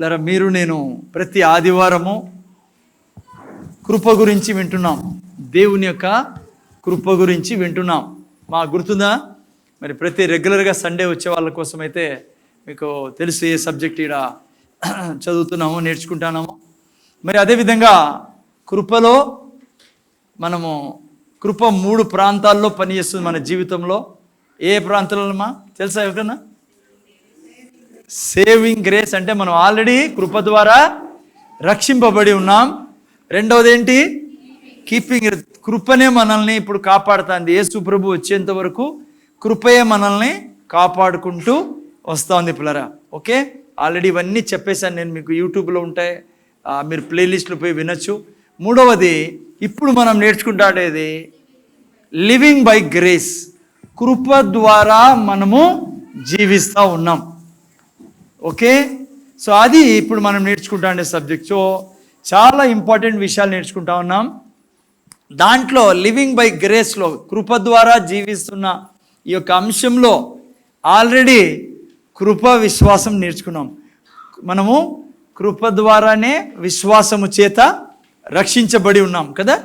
లేదా మీరు నేను ప్రతి ఆదివారము కృప గురించి వింటున్నాం. దేవుని యొక్క కృప గురించి వింటున్నాం. మాకు గుర్తుందా? మరి ప్రతి రెగ్యులర్గా సండే వచ్చే వాళ్ళ కోసం అయితే మీకు తెలుసు ఏ సబ్జెక్ట్ ఇక్కడ చదువుతున్నామో, నేర్చుకుంటున్నామో. మరి అదేవిధంగా కృపలో మనము కృప 3 ప్రాంతాల్లో పనిచేస్తుంది మన జీవితంలో. ఏ ప్రాంతాలమ్మా తెలుసా ఎవరికన్నా? సేవింగ్ గ్రేస్ అంటే మనం ఆల్రెడీ కృప ద్వారా రక్షింపబడి ఉన్నాం. రెండవది ఏంటి? కీపింగ్. కృపనే మనల్ని ఇప్పుడు కాపాడుతుంది. యేసు ప్రభు వచ్చేంత వరకు కృపయే మనల్ని కాపాడుకుంటూ వస్తుంది పిల్లరా. ఓకే, ఆల్రెడీ ఇవన్నీ చెప్పేశాను నేను మీకు. యూట్యూబ్లో ఉంటాయి, మీరు ప్లేలిస్ట్లో పోయి వినొచ్చు. మూడవది ఇప్పుడు మనం నేర్చుకుంటాడేది లివింగ్ బై గ్రేస్. కృప ద్వారా మనము జీవిస్తూ ఉన్నాం. ఓకే, సో అది ఇప్పుడు మనం నేర్చుకుంటా సబ్జెక్ట్. సో చాలా ఇంపార్టెంట్ విషయాలు నేర్చుకుంటా ఉన్నాం. దాంట్లో లివింగ్ బై గ్రేస్లో కృప ద్వారా జీవిస్తున్న ఈ యొక్క అంశంలో ఆల్రెడీ కృప విశ్వాసం నేర్చుకున్నాం. మనము కృప ద్వారానే విశ్వాసము చేత రక్షించబడి ఉన్నాం కదా.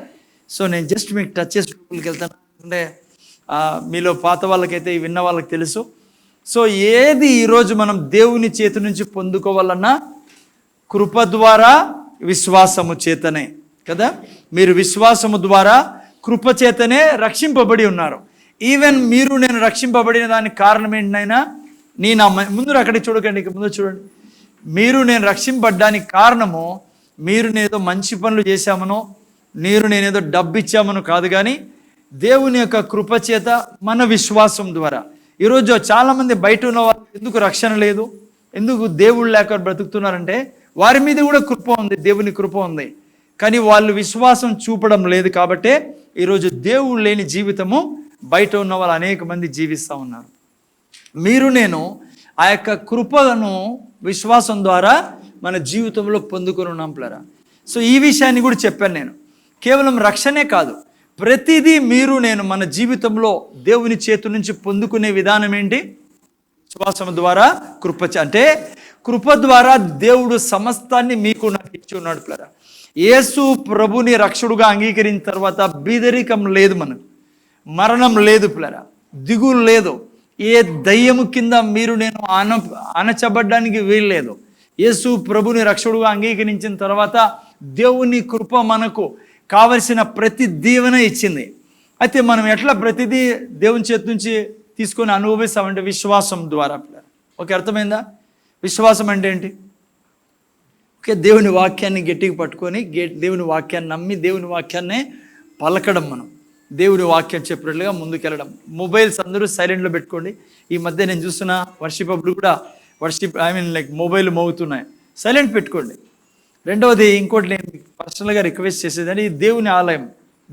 సో నేను జస్ట్ మీకు టచ్ చేసి వెళ్తాను. అంటే మీలో పాత వాళ్ళకైతే విన్న వాళ్ళకి తెలుసు. సో ఏది ఈరోజు మనం దేవుని చేతి నుంచి పొందుకోవాలన్నా కృప ద్వారా విశ్వాసము చేతనే కదా. మీరు విశ్వాసము ద్వారా కృప చేతనే రక్షింపబడి ఉన్నారు. ఈవెన్ మీరు నేను రక్షింపబడిన దానికి కారణం ఏంటైనా ముందు అక్కడికి చూడకండి, ముందు చూడండి. మీరు నేను రక్షింపబడ్డానికి కారణము మీరు నేనేదో మంచి పనులు చేశామనో, నేనేదో డబ్బు ఇచ్చామనో కాదు, కానీ దేవుని యొక్క కృప చేత మన విశ్వాసం ద్వారా. ఈరోజు చాలామంది బయట ఉన్న వాళ్ళు ఎందుకు రక్షణ లేదు, ఎందుకు దేవుళ్ళు లేక బ్రతుకుతున్నారంటే వారి మీద కూడా కృప ఉంది, దేవుని కృప ఉంది, కానీ వాళ్ళు విశ్వాసం చూపడం లేదు. కాబట్టే ఈరోజు దేవుడు లేని జీవితము బయట ఉన్న వాళ్ళు అనేక మంది జీవిస్తూ ఉన్నారు. మీరు నేను ఆ యొక్క కృపను విశ్వాసం ద్వారా మన జీవితంలో పొందుకొని ఉన్నాం పిల్లరా. సో ఈ విషయాన్ని కూడా చెప్పాను నేను. కేవలం రక్షణే కాదు, ప్రతిదీ మీరు నేను మన జీవితంలో దేవుని చేతి నుంచి పొందుకునే విధానం ఏంటి? విశ్వాసం ద్వారా కృప. అంటే కృప ద్వారా దేవుడు సమస్తాన్ని మీకు నాకు ఇచ్చి ఉన్నాడు పిల్లరా. యేసు ప్రభుని రక్షకుడుగా అంగీకరించిన తర్వాత బీదరికం లేదు, మనకు మరణం లేదు పిల్లరా, దిగులు లేదు, ఏ దయ్యము కింద మీరు నేను అణచబడ్డానికి వీలు లేదు. యేసు ప్రభుని రక్షకుడుగా అంగీకరించిన తర్వాత దేవుని కృప మనకు కావలసిన ప్రతి దీవెన ఇచ్చింది. అయితే మనం ఎట్లా ప్రతిదీ దేవుని చేతి నుంచి తీసుకొని అనుభవిస్తామంటే విశ్వాసం ద్వారా పిల్లరా. ఓకే, అర్థమైందా? విశ్వాసం అంటే ఏంటి? ఓకే, దేవుని వాక్యాన్ని గట్టిగా పట్టుకొని దేవుని వాక్యాన్ని నమ్మి దేవుని వాక్యాన్నే పలకడం, మనం దేవుని వాక్యం చెప్పినట్లుగా ముందుకెళ్ళడం. మొబైల్స్ అందరూ సైలెంట్లో పెట్టుకోండి. ఈ మధ్య నేను చూస్తున్న వర్షిప్ అప్పుడు కూడా మొబైల్ మోగుతున్నాయి, సైలెంట్ పెట్టుకోండి. రెండవది ఇంకోటి నేను పర్సనల్గా రిక్వెస్ట్ చేసేదని, దేవుని ఆలయం,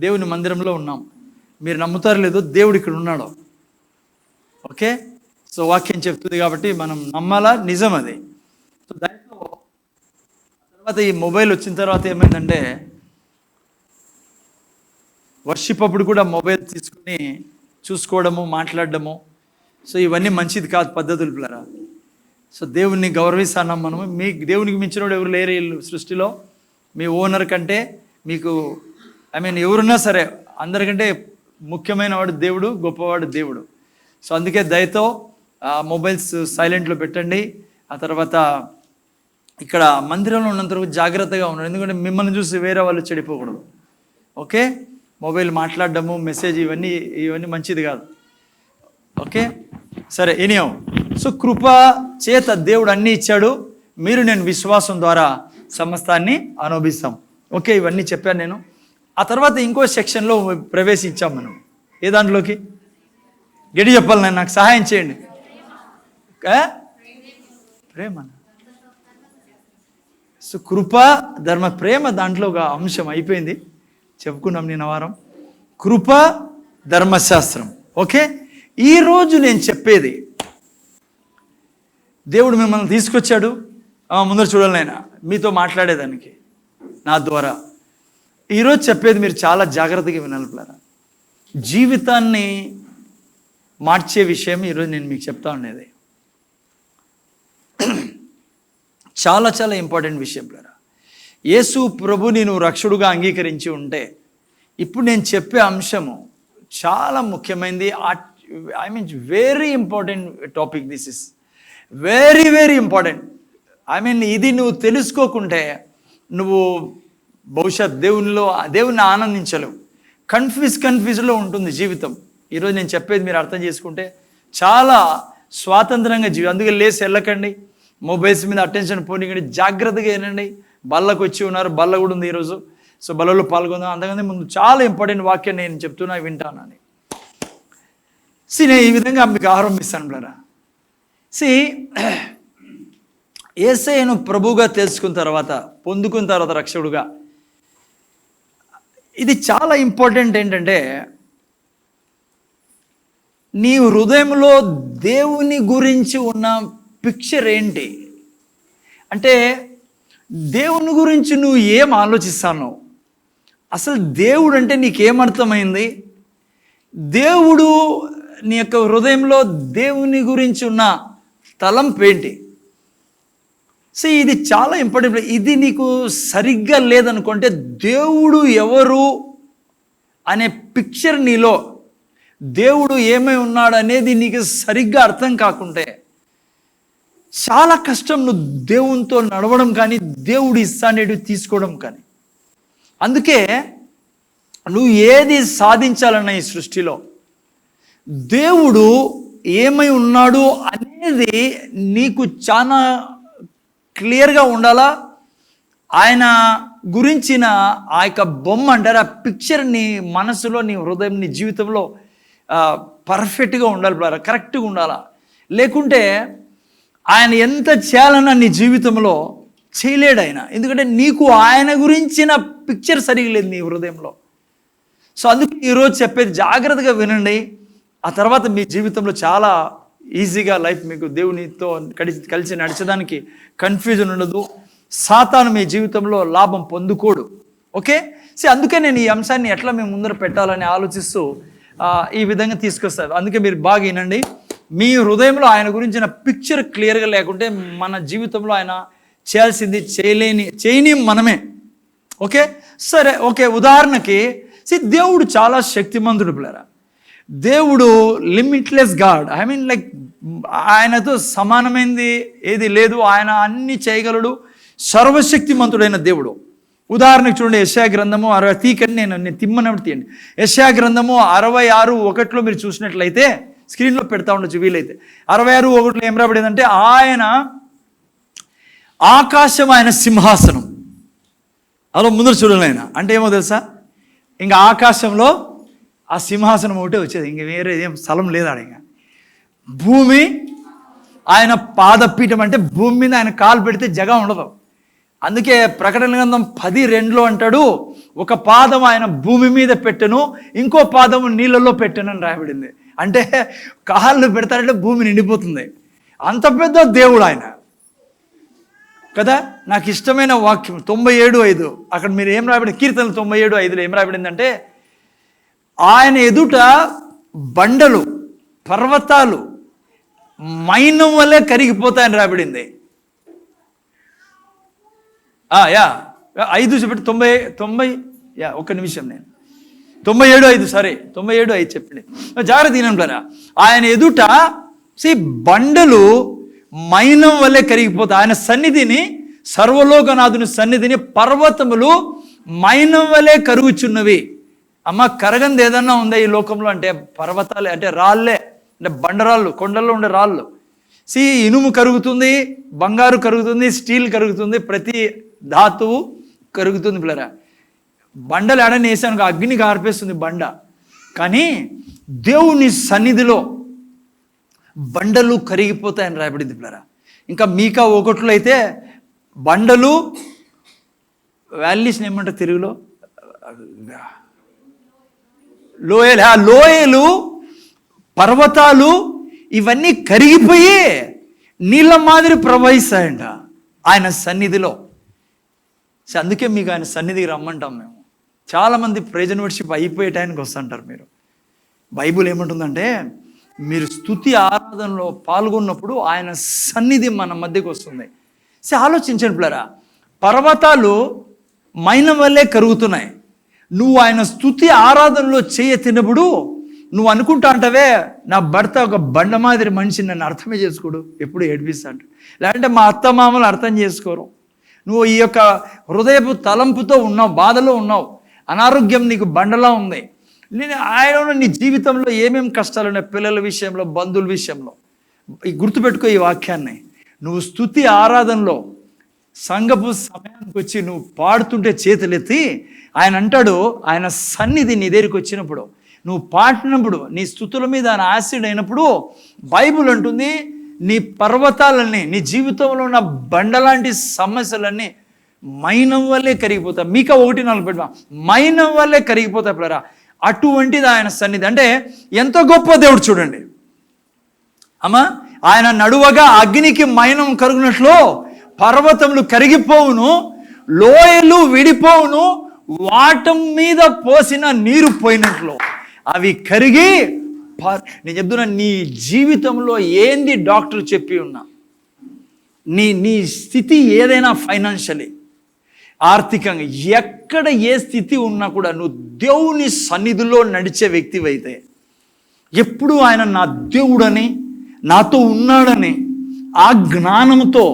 దేవుని మందిరంలో ఉన్నాం. మీరు నమ్ముతారు లేదో దేవుడు ఇక్కడ ఉన్నాడు. ఓకే, సో వాక్యం చెప్తుంది కాబట్టి మనం నమ్మాలా, నిజం అది. సో దాంట్లో తర్వాత ఈ మొబైల్ వచ్చిన తర్వాత ఏమైందంటే వర్షిప్ అప్పుడు కూడా మొబైల్ తీసుకుని చూసుకోవడము, మాట్లాడడము. సో ఇవన్నీ మంచిది కాదు పద్ధతులు పిల్లరా. సో దేవుణ్ణి గౌరవిస్తున్నాం మనము. మీ దేవునికి మించినోడు ఎవరు లేరు ఈ సృష్టిలో. మీ ఓనర్ కంటే మీకు ఎవరున్నా సరే అందరికంటే ముఖ్యమైన వాడు దేవుడు, గొప్పవాడు దేవుడు. సో అందుకే దయతో మొబైల్స్ సైలెంట్లో పెట్టండి. ఆ తర్వాత ఇక్కడ మందిరంలో ఉన్నంత వరకు జాగ్రత్తగా ఉండండి, ఎందుకంటే మిమ్మల్ని చూసి వేరే వాళ్ళు చెడిపోకూడదు. ఓకే, మొబైల్ మాట్లాడడము, మెసేజ్ ఇవన్నీ మంచిది కాదు. ఓకే, సరే. ఎనీహౌ, సో కృప చేత దేవుడు అన్నీ ఇచ్చాడు. మీరు నేను విశ్వాసం ద్వారా సమస్తాన్ని అనుభవిస్తాం. ఓకే, ఇవన్నీ చెప్పాను నేను. ఆ తర్వాత ఇంకో సెక్షన్లో ప్రవేశించాం మనం. ఏ దాంట్లోకి? గడి చెప్పాలి, నేను నాకు సహాయం చేయండి. ప్రేమ. సో కృప, ధర్మ, ప్రేమ దాంట్లో ఒక అంశం అయిపోయింది, చెప్పుకున్నాం నిన్న వారం. కృప, ధర్మశాస్త్రం. ఓకే, ఈరోజు నేను చెప్పేది, దేవుడు మిమ్మల్ని తీసుకొచ్చాడు ముందర చూడాలి ఆయన మీతో మాట్లాడేదానికి నా ద్వారా. ఈరోజు చెప్పేది మీరు చాలా జాగ్రత్తగా వినాలి పిల్లరా. జీవితాన్ని మార్చే విషయం ఈరోజు నేను మీకు చెప్తా ఉండేది. చాలా చాలా ఇంపార్టెంట్ విషయం ప్లరా. యేసు ప్రభుని నువ్వు రక్షకుడుగా అంగీకరించి ఉంటే ఇప్పుడు నేను చెప్పే అంశము చాలా ముఖ్యమైనది. I mean very important topic. This is very very important. I mean ఇది నువ్వు తెలుసుకోకుంటే నువ్వు బహుశా దేవుణ్ణి ఆనందించలేవు. కన్ఫ్యూజ్లో ఉంటుంది జీవితం. ఈరోజు నేను చెప్పేది మీరు అర్థం చేసుకుంటే చాలా స్వాతంత్రంగా అందుకే లేసి వెళ్ళకండి, మొబైల్స్ మీద అటెన్షన్ పోనీకండి, జాగ్రత్తగా వినండి. బల్లకు వచ్చి ఉన్నారు, బల్ల కూడా ఉంది ఈరోజు. సో బల్లలో పాల్గొందాం. అంతకంటే ముందు చాలా ఇంపార్టెంట్ వాక్యం నేను చెప్తున్నా, వింటానని. నేను ఈ విధంగా మీకు ఆరంభిస్తాను బ్రదరా. యేసయ్యను ప్రభువుగా తెలుసుకున్న తర్వాత, పొందుకున్న తర్వాత రక్షకుడుగా, ఇది చాలా ఇంపార్టెంట్. ఏంటంటే నీ హృదయంలో దేవుని గురించి ఉన్న పిక్చర్ ఏంటి అంటే, దేవుని గురించి నువ్వు ఏం ఆలోచిస్తావు, అసలు దేవుడు అంటే నీకేమర్థమైంది, దేవుడు నీ యొక్క హృదయంలో దేవుని గురించి ఉన్న తలంపు ఏంటి. ఇది చాలా ఇంపార్టెంట్. ఇది నీకు సరిగ్గా లేదనుకుంటే, దేవుడు ఎవరు అనే పిక్చర్ నీలో, దేవుడు ఏమై ఉన్నాడు అనేది నీకు సరిగ్గా అర్థం కాకుంటే చాలా కష్టం నువ్వు దేవునితో నడవడం కానీ, దేవుడు ఇస్తానేది తీసుకోవడం కానీ. అందుకే నువ్వు ఏది సాధించాలన్న ఈ సృష్టిలో దేవుడు ఏమై ఉన్నాడు అనేది నీకు చాలా క్లియర్గా ఉండాలా. ఆయన గురించిన ఆ యొక్క బొమ్మ అంటారు, ఆ పిక్చర్ నీ మనసులో, నీ హృదయం, నీ జీవితంలో పర్ఫెక్ట్గా ఉండాలి, కరెక్ట్గా ఉండాలా. లేకుంటే ఆయన ఎంత చేయాలన్నా నీ జీవితంలో చేయలేడు ఆయన. ఎందుకంటే నీకు ఆయన గురించిన పిక్చర్ సరిగా లేదు నీ హృదయంలో. అందుకే ఈరోజు చెప్పేది జాగ్రత్తగా వినండి. ఆ తర్వాత మీ జీవితంలో చాలా ఈజీగా లైఫ్ మీకు దేవునితో కలిసి నడిచడానికి కన్ఫ్యూజన్ ఉండదు. సాతాను మీ జీవితంలో లాభం పొందుకోడు. ఓకే. అందుకే నేను ఈ అంశాన్ని ఎట్లా మేము ముందర పెట్టాలని ఆలోచిస్తూ ఈ విధంగా తీసుకొస్తాను. అందుకే మీరు బాగా వినండి. మీ హృదయంలో ఆయన గురించిన పిక్చర్ క్లియర్గా లేకుంటే మన జీవితంలో ఆయన చేయాల్సింది చేయని మనమే. ఓకే, సరే, ఓకే. ఉదాహరణకి దేవుడు చాలా శక్తిమంతుడు పిల్లరా. దేవుడు limitless God. I mean like ఆయనతో సమానమైనది ఏది లేదు. ఆయన అన్ని చేయగలడు, సర్వశక్తిమంతుడైన దేవుడు. ఉదాహరణకు చూడండి, యెషయా గ్రంథము 60 తీకండి, నేను తిమ్మనప్పుడు తీయండి. యెషయా గ్రంథము 66:1 మీరు చూసినట్లయితే, స్క్రీన్లో పెడతా ఉండొచ్చు వీలైతే. 66:1 ఏం రాబడిందంటే, ఆయన ఆకాశం ఆయన సింహాసనం. అలా ముందర చూడండి. ఆయన అంటే ఏమో తెలుసా, ఇంకా ఆకాశంలో ఆ సింహాసనం ఒకటే వచ్చేది, ఇంక వేరే ఏం స్థలం లేదు ఆడ. ఇంకా భూమి ఆయన పాదపీఠం, అంటే భూమి మీద ఆయన కాలు పెడితే జగ ఉండదు. అందుకే ప్రకటన గ్రంథం 10:2 అంటాడు, ఒక పాదం ఆయన భూమి మీద పెట్టెను, ఇంకో పాదము నీళ్ళల్లో పెట్టెను అని రాయబడింది. అంటే కాళ్ళు పెడతారంటే భూమి నిండిపోతుంది. అంత పెద్ద దేవుడు ఆయన కదా. నాకు ఇష్టమైన వాక్యం 97:5 అక్కడ మీరు ఏం రాయబడింది, కీర్తన 97:5 ఏం రాయబడిందంటే, ఆయన ఎదుట బండలు, పర్వతాలు మైనం వల్లే కరిగిపోతాయని రాబడింది. 5 చెప్పండి, 90 ఒక్క నిమిషం, నేను 97:5 సరే 97:5 చెప్పండి. జాగ్రత్త తినంటారా. ఆయన ఎదుట బండలు మైనం వల్లే కరిగిపోతాయి. ఆయన సన్నిధిని, సర్వలోకనాథుని సన్నిధిని పర్వతములు మైనం వల్లే కరుగుచున్నవి. అమ్మ, కరగంది ఏదన్నా ఉందా ఈ లోకంలో అంటే పర్వతాలే, అంటే రాళ్ళే, అంటే బండరాళ్ళు, కొండల్లో ఉండే రాళ్ళు. ఇనుము కరుగుతుంది, బంగారు కరుగుతుంది, స్టీల్ కరుగుతుంది, ప్రతి ధాతువు కరుగుతుంది పిల్లరా. బండలు ఎడని వేసాను, అగ్ని కార్పేస్తుంది బండ. కానీ దేవుని సన్నిధిలో బండలు కరిగిపోతాయని రాయబడింది పిల్లరా. ఇంకా మీకా 1 అయితే బండలు, వ్యాలీస్ని ఏమంటారు తెలుగులో, లోయలు, పర్వతాలు ఇవన్నీ కరిగిపోయి నీళ్ళ మాదిరి ప్రవహిస్తాయంట ఆయన సన్నిధిలో. అందుకే మీకు ఆయన సన్నిధికి రమ్మంటాం మేము. చాలామంది ప్రైజ్ వర్షిప్ అయిపోయే టైంకి వస్తుంటారు. మీరు బైబుల్ ఏమంటుందంటే, మీరు స్తుతి ఆరాధనలో పాల్గొన్నప్పుడు ఆయన సన్నిధి మన మధ్యకు వస్తుంది. ఆలోచించండి పిల్లరా, పర్వతాలు మైనం వల్లే కరుగుతున్నాయి. నువ్వు ఆయన స్తుతి ఆరాధనలో చేయతినప్పుడు నువ్వు అనుకుంటా అంటావే, నా భర్త ఒక బండ మాదిరి మనిషి, నన్ను అర్థమే చేసుకోడు, ఎప్పుడు ఏడిపిస్తా అంట. లేదంటే మా అత్త మామలు అర్థం చేసుకోరు. నువ్వు ఈ యొక్క హృదయపు తలంపుతో ఉన్నావు, బాధలో ఉన్నావు, అనారోగ్యం నీకు బండలా ఉంది. నేను ఆయన నీ జీవితంలో ఏమేమి కష్టాలు ఉన్నాయి, పిల్లల విషయంలో, బంధువుల విషయంలో. గుర్తుపెట్టుకో ఈ వాక్యాన్ని. నువ్వు స్తుతి ఆరాధనలో సంఘపు సమయానికి వచ్చి నువ్వు పాడుతుంటే చేతులెత్తి ఆయన అంటాడు, ఆయన సన్నిధి నీ దగ్గరికి వచ్చినప్పుడు, నువ్వు పాడినప్పుడు, నీ స్తుతుల మీద ఆయన ఆశీడ్ అయినప్పుడు బైబుల్ అంటుంది, నీ పర్వతాలన్నీ, నీ జీవితంలో ఉన్న బండలాంటి సమస్యలన్నీ మైనం వల్లే కరిగిపోతాయి. మీక 1:4 పెట్టా, మైనం వల్లే కరిగిపోతాయి పిల్లరా. అటువంటిది ఆయన సన్నిధి. అంటే ఎంతో గొప్ప దేవుడు చూడండి అమ్మా. ఆయన నడువగా అగ్నికి మైనం కరుగునట్లు పర్వతములు కరిగిపోవును, లోయలు విడిపోవును, వాటి మీద పోసిన నీరు పోయినట్లు అవి కరిగి. నేను చెప్తున్నా, నీ జీవితంలో ఏంది డాక్టర్ చెప్పి ఉన్నా, నీ స్థితి ఏదైనా ఫైనాన్షియలీ, ఆర్థికంగా, ఎక్కడ ఏ స్థితి ఉన్నా కూడా నువ్వు దేవుని సన్నిధిలో నడిచే వ్యక్తివైతే, ఎప్పుడు ఆయన నా దేవుడని, నాతో ఉన్నాడని ఆ జ్ఞానంతో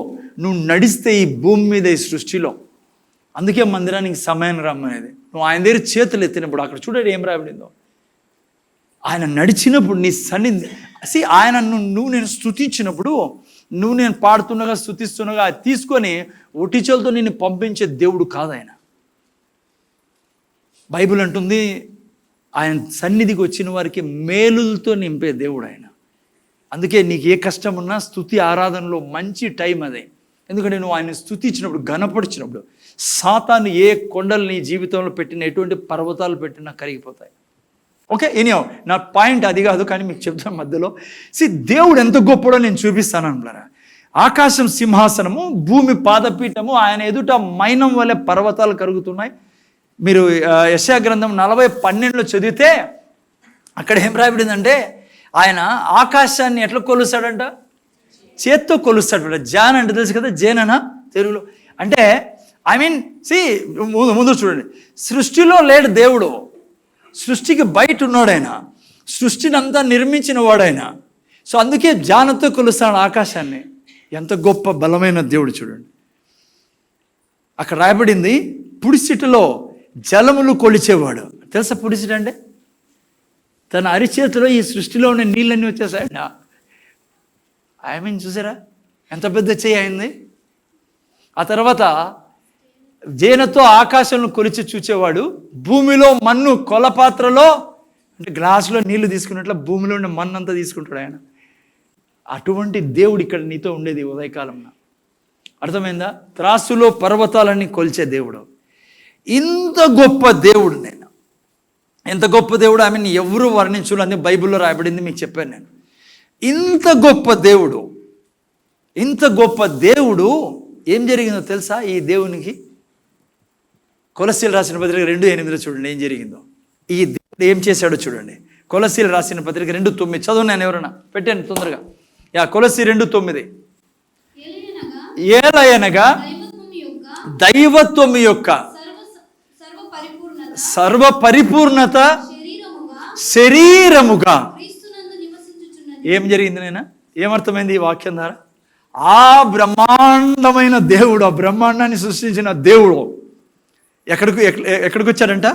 నువ్వు నడిస్తే ఈ భూమి మీద, ఈ సృష్టిలో, అందుకే మందిరానికి సమయాన్ని రమ్మనేది. నువ్వు ఆయన దగ్గర చేతులు ఎత్తినప్పుడు, అక్కడ చూడండి ఏం రాబడిందో, ఆయన నడిచినప్పుడు నీ సన్నిధి ఆయన నువ్వు నేను స్తుతించినప్పుడు, నువ్వు నేను పాడుతుండగా స్తుతిస్తుండగా అది తీసుకొని ఒటిచలతో నిన్ను పంపించే దేవుడు కాదు ఆయన. బైబిల్ అంటుంది, ఆయన సన్నిధికి వచ్చిన వారికి మేలులతో నింపే దేవుడు ఆయన. అందుకే నీకు ఏ కష్టం ఉన్నా స్తుతి ఆరాధనలో మంచి టైం అదే. ఎందుకంటే నువ్వు ఆయన స్తుతించినప్పుడు, ఘనపరిచినప్పుడు, సాతాను ఏ కొండలు నీ జీవితంలో పెట్టిన, ఎటువంటి పర్వతాలు పెట్టినా కరిగిపోతాయి. ఓకే, ఎనీహౌ నా పాయింట్ అది కాదు, కానీ మీకు చెప్తాను మధ్యలో. దేవుడు ఎంత గొప్పడో నేను చూపిస్తాను అన్నారా. ఆకాశం సింహాసనము, భూమి పాదపీఠము, ఆయన ఎదుట మైనం వలె పర్వతాలు కరుగుతున్నాయి. మీరు యెషయా గ్రంథం 40:12 చదివితే అక్కడ ఏం రాయబడిందంటే, ఆయన ఆకాశాన్ని ఎట్లా కొలుస్తాడంట, చేత్తో కొలుస్తాడు. జాన్ అంటే తెలుసు కదా, జేననా తెలుగులో. అంటే ముందు చూడండి, సృష్టిలో లేడు దేవుడు, సృష్టికి బయట ఉన్నాడు ఆయన, సృష్టిని అంతా నిర్మించిన వాడైనా. సో అందుకే జానతో కొలుస్తాడు ఆకాశాన్ని. ఎంత గొప్ప బలమైన దేవుడు చూడండి. అక్కడ రాయబడింది, పుడిసిటిలో జలములు కొలిచేవాడు. తెలుసా పుడిసిటి అంటే? తన అరిచేతిలో ఈ సృష్టిలో ఉన్న నీళ్ళన్నీ వచ్చేసాయండి. చూసారా ఎంత పెద్ద చేయి అయింది. ఆ తర్వాత జేనతో ఆకాశంలో కొలిచి చూచేవాడు. భూమిలో మన్ను కొలపాత్రలో, అంటే గ్లాసులో నీళ్లు తీసుకున్నట్లు భూమిలో ఉన్న మన్ను అంతా తీసుకుంటాడు ఆయన. అటువంటి దేవుడు ఇక్కడ నీతో ఉండేది ఉదయకాలంలో. అర్థమైందా? త్రాసులో పర్వతాలన్నీ కొలిచే దేవుడు. ఇంత గొప్ప దేవుడు నేను, ఎంత గొప్ప దేవుడు ఎవరు వర్ణించులు అని బైబిల్లో రాయబడింది, మీకు చెప్పాను నేను. ఇంత గొప్ప దేవుడు, ఇంత గొప్ప దేవుడు ఏం జరిగిందో తెలుసా? ఈ దేవునికి కొలస్సీలు రాసిన పత్రిక 2:8 చూడండి ఏం జరిగిందో. ఈ దేవుడు ఏం చేశాడో చూడండి. కొలస్సీలు రాసిన పత్రిక 2:9 చదువు. నేను ఎవరైనా పెట్టాను తొందరగా. కొలస్సీ 2:9. ఏలయనగా దైవత్వం యొక్క సర్వ పరిపూర్ణత శరీరముగా ఏం జరిగింది నైనా? ఏమర్థమైంది ఈ వాక్యం ద్వారా? ఆ బ్రహ్మాండమైన దేవుడు, ఆ బ్రహ్మాండాన్ని సృష్టించిన దేవుడు ఎక్కడికి వచ్చాడంట?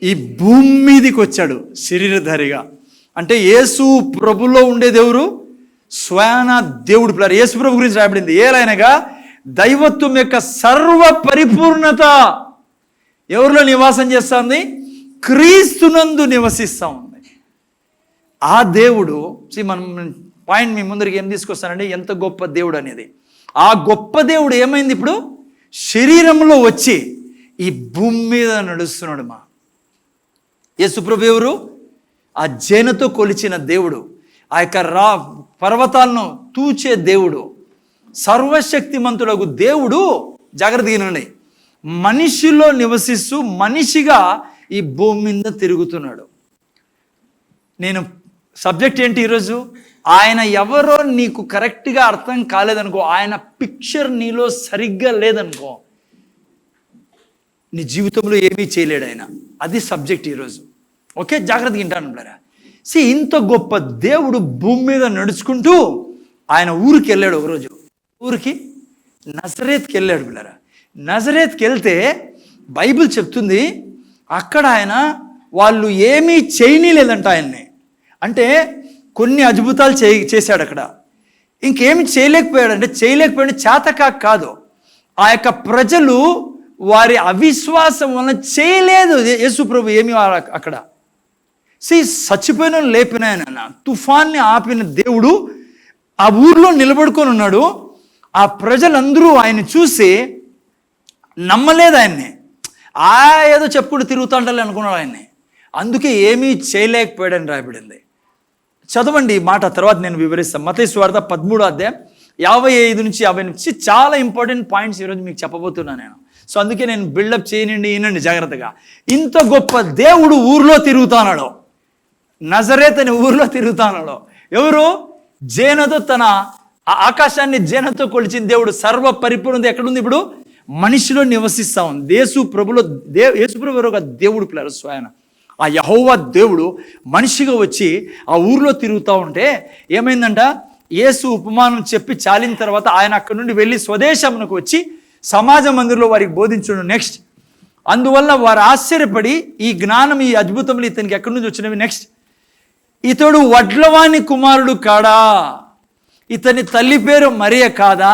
ఈ భూమి మీదకి వచ్చాడు శరీరధారిగా. అంటే యేసు ప్రభులో ఉండే దేవుడు, స్వయాన దేవుడు. పిల్లలు యేసు ప్రభు గురించి రాయబడింది, ఏలైనగా దైవత్వం యొక్క సర్వ పరిపూర్ణత ఎవరిలో నివాసం చేస్తుంది? క్రీస్తునందు నివసిస్తూ ఉంది. ఆ దేవుడు మనం పాయింట్ మీ ముందరికి ఏం తీసుకొస్తానంటే, ఎంత గొప్ప దేవుడు అనేది. ఆ గొప్ప దేవుడు ఏమైంది ఇప్పుడు? శరీరంలో వచ్చి ఈ భూమి మీద నడుస్తున్నాడు. యేసుప్రభు ఎవరు? ఆ జేనతో కొలిచిన దేవుడు, ఆ యొక్క పర్వతాలను తూచే దేవుడు, సర్వశక్తిమంతుడగు దేవుడు. జాగ్రత్తగానండి, మనిషిలో నివసిస్తూ మనిషిగా ఈ భూమి మీద తిరుగుతున్నాడు. నేను సబ్జెక్ట్ ఏంటి ఈరోజు? ఆయన ఎవరో నీకు కరెక్ట్గా అర్థం కాలేదనుకో, ఆయన పిక్చర్ నీలో సరిగ్గా లేదనుకో, నీ జీవితంలో ఏమీ చేయలేడు ఆయన. అది సబ్జెక్ట్ ఈరోజు. ఓకే, జాగ్రత్తగా వింటాను బ్రదర్. ఇంత గొప్ప దేవుడు భూమి మీద నడుచుకుంటూ ఆయన ఊరికి వెళ్ళాడు. ఒకరోజు ఊరికి నజరేత్కి వెళ్ళాడు బ్రదర్. నజరేత్కి వెళ్తే బైబిల్ చెప్తుంది అక్కడ ఆయన వాళ్ళు ఏమీ చేయనీలేదంట ఆయన్ని. అంటే కొన్ని అద్భుతాలు చేశాడు అక్కడ. ఇంకేమి చేయలేకపోయాడంటే చేతకాక కాదు, ఆ యొక్క ప్రజలు వారి అవిశ్వాసం వలన చేయలేదు యేసు ప్రభు ఏమి అక్కడ. చచ్చిపోయిన లేపిన ఆయన, తుఫాన్ని ఆపిన దేవుడు ఆ ఊర్లో నిలబడుకొని ఉన్నాడు. ఆ ప్రజలందరూ ఆయన చూసి నమ్మలేదు ఆయన్ని. ఏదో చెప్పుకుంటూ తిరుగుతుండాలి అనుకున్నాడు ఆయన్ని. అందుకే ఏమీ చేయలేకపోయాడని రాయబడింది. చదవండి ఈ మాట, తర్వాత నేను వివరిస్తాను. మత్తయి సువార్త 13వ అధ్యాయం 55 నుంచి 50 నుంచి చాలా ఇంపార్టెంట్ పాయింట్స్ ఈరోజు మీకు చెప్పబోతున్నాను నేను. అందుకే నేను బిల్డప్ చేయనండి, వినండి జాగ్రత్తగా. ఇంత గొప్ప దేవుడు ఊర్లో తిరుగుతున్నాడు, నజరేత్ అనే ఊర్లో తిరుగుతున్నాడు. ఎవరు? జేనతో, తన ఆకాశాన్ని జేనతో కొలిచిన దేవుడు. సర్వ పరిపూర్ణత ఎక్కడుంది? ఇప్పుడు మనిషిలో నివసిస్తా ఉంది. యేసు ప్రభు ఒక దేవుడు పిల్లలు స్వయం. ఆ యెహోవా దేవుడు మనిషిగా వచ్చి ఆ ఊర్లో తిరుగుతూ ఉంటే ఏమైందంట, యేసు ఉపమానం చెప్పి చాలిన తర్వాత ఆయన అక్కడి నుండి వెళ్ళి స్వదేశమునకు వచ్చి సమాజ మందిరంలో వారికి బోధించడం. నెక్స్ట్, అందువల్ల వారు ఆశ్చర్యపడి ఈ జ్ఞానం, ఈ అద్భుతములు ఇతనికి ఎక్కడి నుంచి వచ్చినవి. నెక్స్ట్, ఇతడు వడ్లవాని కుమారుడు కాడా? ఇతని తల్లి పేరు మరియ కాదా?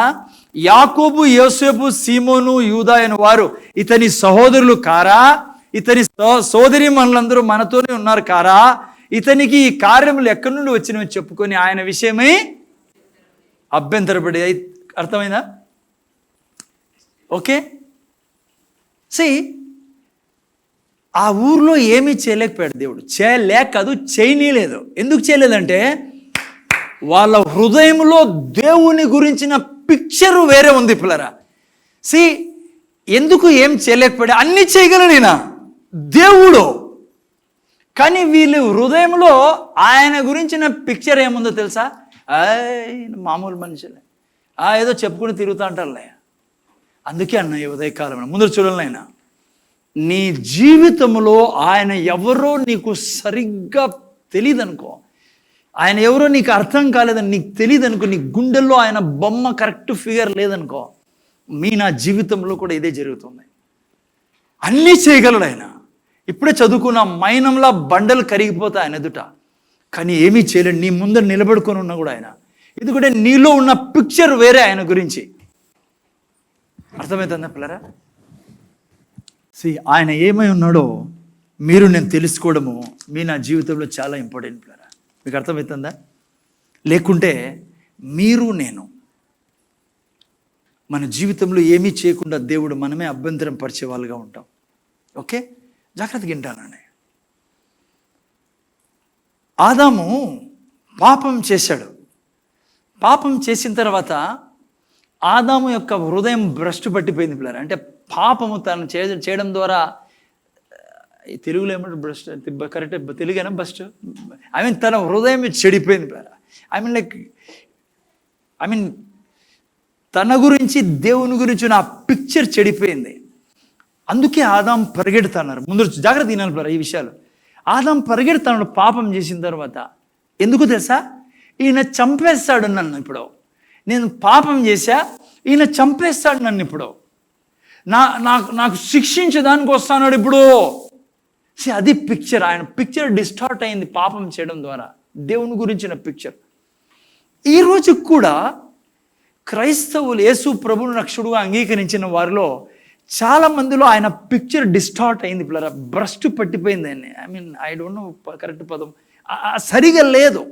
యాకోబు, యోసేపు, సీమోను, యూదా అను వారు ఇతని సహోదరులు కారా? ఇతని సోదరి మనులందరూ మనతోనే ఉన్నారు కారా? ఇతనికి ఈ కార్యములు ఎక్కడి నుండి వచ్చినవి చెప్పుకొని ఆయన విషయమై అభ్యంతరపడి. అర్థమైందా? ఓకే, ఆ ఊర్లో ఏమీ చేయలేకపోయాడు దేవుడు. కాదు, చేయనీలేదు. ఎందుకు చేయలేదంటే వాళ్ళ హృదయంలో దేవుని గురించిన పిక్చరు వేరే ఉంది పిల్లరా. ఎందుకు ఏం చేయలేకపోయాడు? అన్నీ చేయగలడు ఈయన దేవుడు, కానీ వీళ్ళు హృదయంలో ఆయన గురించిన పిక్చర్ ఏముందో తెలుసా? మామూలు మనుషులే, ఏదో చెప్పుకుని తిరుగుతూ అంటారులే. అందుకే అన్న ఈ ఉదయకాలం ముందు చూడాలి, ఆయన నీ జీవితంలో ఆయన ఎవరో నీకు సరిగ్గా తెలియదు అనుకో, ఆయన ఎవరో నీకు అర్థం కాలేదని నీకు తెలియదు అనుకో, నీ గుండెల్లో ఆయన బొమ్మ కరెక్ట్ ఫిగర్ లేదనుకో, నా జీవితంలో కూడా ఇదే జరుగుతుంది. అన్నీ చేయగలడు ఆయన. ఇప్పుడే చదువుకున్న మైనంలా బండలు కరిగిపోతాయి ఆయన ఎదుట, కానీ ఏమీ చేయలేడు. నీ ముందర నిలబడుకొని ఉన్నా కూడా ఆయన, ఎందుకంటే నీలో ఉన్న పిక్చర్ వేరే ఆయన గురించి. అర్థమవుతుందా పిల్లరా? ఆయన ఏమై ఉన్నాడో మీరు నేను తెలుసుకోవడము నా జీవితంలో చాలా ఇంపార్టెంట్ పిల్లరా. మీకు అర్థమవుతుందా? లేకుంటే మీరు నేను మన జీవితంలో ఏమీ చేయకుండా దేవుడు మనమే అభ్యంతరం పరిచే వాళ్ళుగా ఉంటాం. ఓకే, జాగ్రత్తగా వింటానండి. ఆదాము పాపం చేశాడు. పాపం చేసిన తర్వాత ఆదాము యొక్క హృదయం భ్రష్టు పట్టిపోయింది పిల్లలు. అంటే పాపము తను చేయడం ద్వారా, తెలుగులో ఏమంటారు భ్రష్టు, కరెక్ట్ తెలుగైనా బస్ట్, తన హృదయం చెడిపోయింది పిల్లలు. తన గురించి దేవుని గురించి నా పిక్చర్ చెడిపోయింది. అందుకే ఆదాం పరిగెడుతున్నారు. ముందు జాగ్రత్త తినాలి పిల్లలు ఈ విషయాలు. ఆదాం పరిగెడుతున్నాడు పాపం చేసిన తర్వాత. ఎందుకు తెలుసా? ఈయన చంపేస్తాడు నన్ను. ఇప్పుడు నేను పాపం చేశా, ఈయన చంపేస్తాడు నన్ను. ఇప్పుడు నాకు శిక్షించడానికి వస్తున్నాడు ఇప్పుడు. అది పిక్చర్. ఆయన పిక్చర్ డిస్టార్ట్ అయింది పాపం చేయడం ద్వారా, దేవుని గురించిన పిక్చర్. ఈరోజు కూడా క్రైస్తవులు యేసు ప్రభువును రక్షకుడుగా అంగీకరించిన వారిలో చాలా మందిలో ఆయన పిక్చర్ డిస్టార్ట్ అయింది పిల్లరా. భ్రష్టు పట్టిపోయింది ఆయన. ఐ డోంట్ నో కరెక్ట్ పదం, సరిగా లేదు.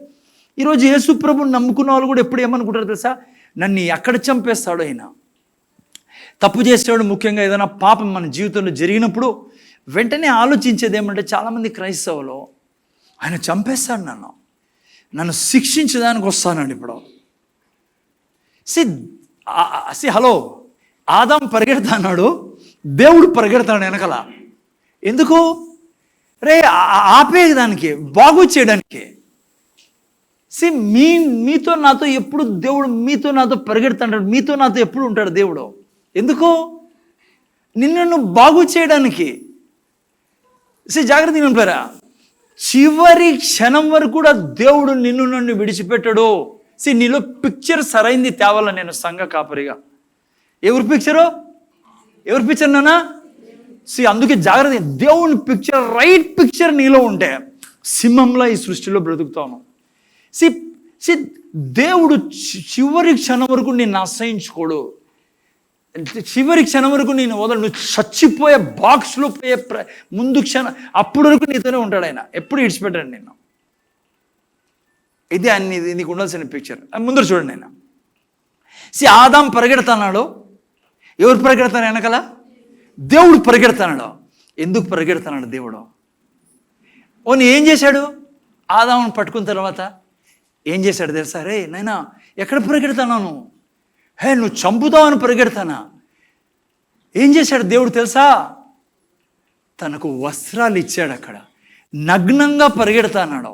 ఈరోజు యేసు ప్రభువుని నమ్ముకున్న వాళ్ళు కూడా ఎప్పుడు ఏమనుకుంటారు తెలుసా? నన్ను ఎక్కడ చంపేస్తాడో ఆయన. తప్పు చేసేవాడు ముఖ్యంగా ఏదైనా పాపం మన జీవితంలో జరిగినప్పుడు వెంటనే ఆలోచించేది ఏమంటే, చాలామంది క్రైస్తవులు ఆయన చంపేస్తాడు నన్ను శిక్షించడానికి వస్తానండి ఇప్పుడు. హలో, ఆదాం పరిగెడతాడు, దేవుడు పరిగెడతాడు వెనకల. ఎందుకు? ఆపేదానికి, బాగు చేయడానికి. సి మీతో నాతో ఎప్పుడు దేవుడు మీతో నాతో పరిగెడుతుంటాడు, మీతో నాతో ఎప్పుడు ఉంటాడు దేవుడు. ఎందుకు? నిన్ను బాగు చేయడానికి. జాగ్రత్తగా ఉంటారా, చివరి క్షణం వరకు కూడా దేవుడు నన్ను విడిచిపెట్టడు. నీలో పిక్చర్ సరైంది తేవాల నేను సంఘ కాపరిగా. ఎవరి పిక్చర్ నానా? అందుకే జాగ్రత్త, దేవుని పిక్చర్, రైట్ పిక్చర్ నీలో ఉంటే సింహంలో ఈ సృష్టిలో బ్రతుకుతాను. దేవుడు చివరి క్షణం వరకు నిన్ను అసహించుకోడు. చివరి క్షణం వరకు నేను వదలు. నువ్వు చచ్చిపోయే బాక్స్లో పోయే ముందు క్షణం అప్పటి వరకు నీతోనే ఉంటాడు ఆయన. ఎప్పుడు ఇడిచిపెట్టాడు నిన్ను. ఇది నీకు ఉండాల్సిన పిక్చర్. ముందర చూడండి ఆయన. ఆదాం పరిగెడతాడు. ఎవరు పరిగెడతారు వెనకాల? దేవుడు పరిగెడతాడు. ఎందుకు పరిగెడతాడు దేవుడు? ఏం చేశాడు? ఆదామును పట్టుకున్న తర్వాత ఏం చేశాడు తెలుసా? రే నైనా ఎక్కడ పరిగెడతాను? నువ్వు చంపుతావని పరిగెడతానా? ఏం చేశాడు దేవుడు తెలుసా? తనకు వస్త్రాలు ఇచ్చాడు. అక్కడ నగ్నంగా పరిగెడతానాడు.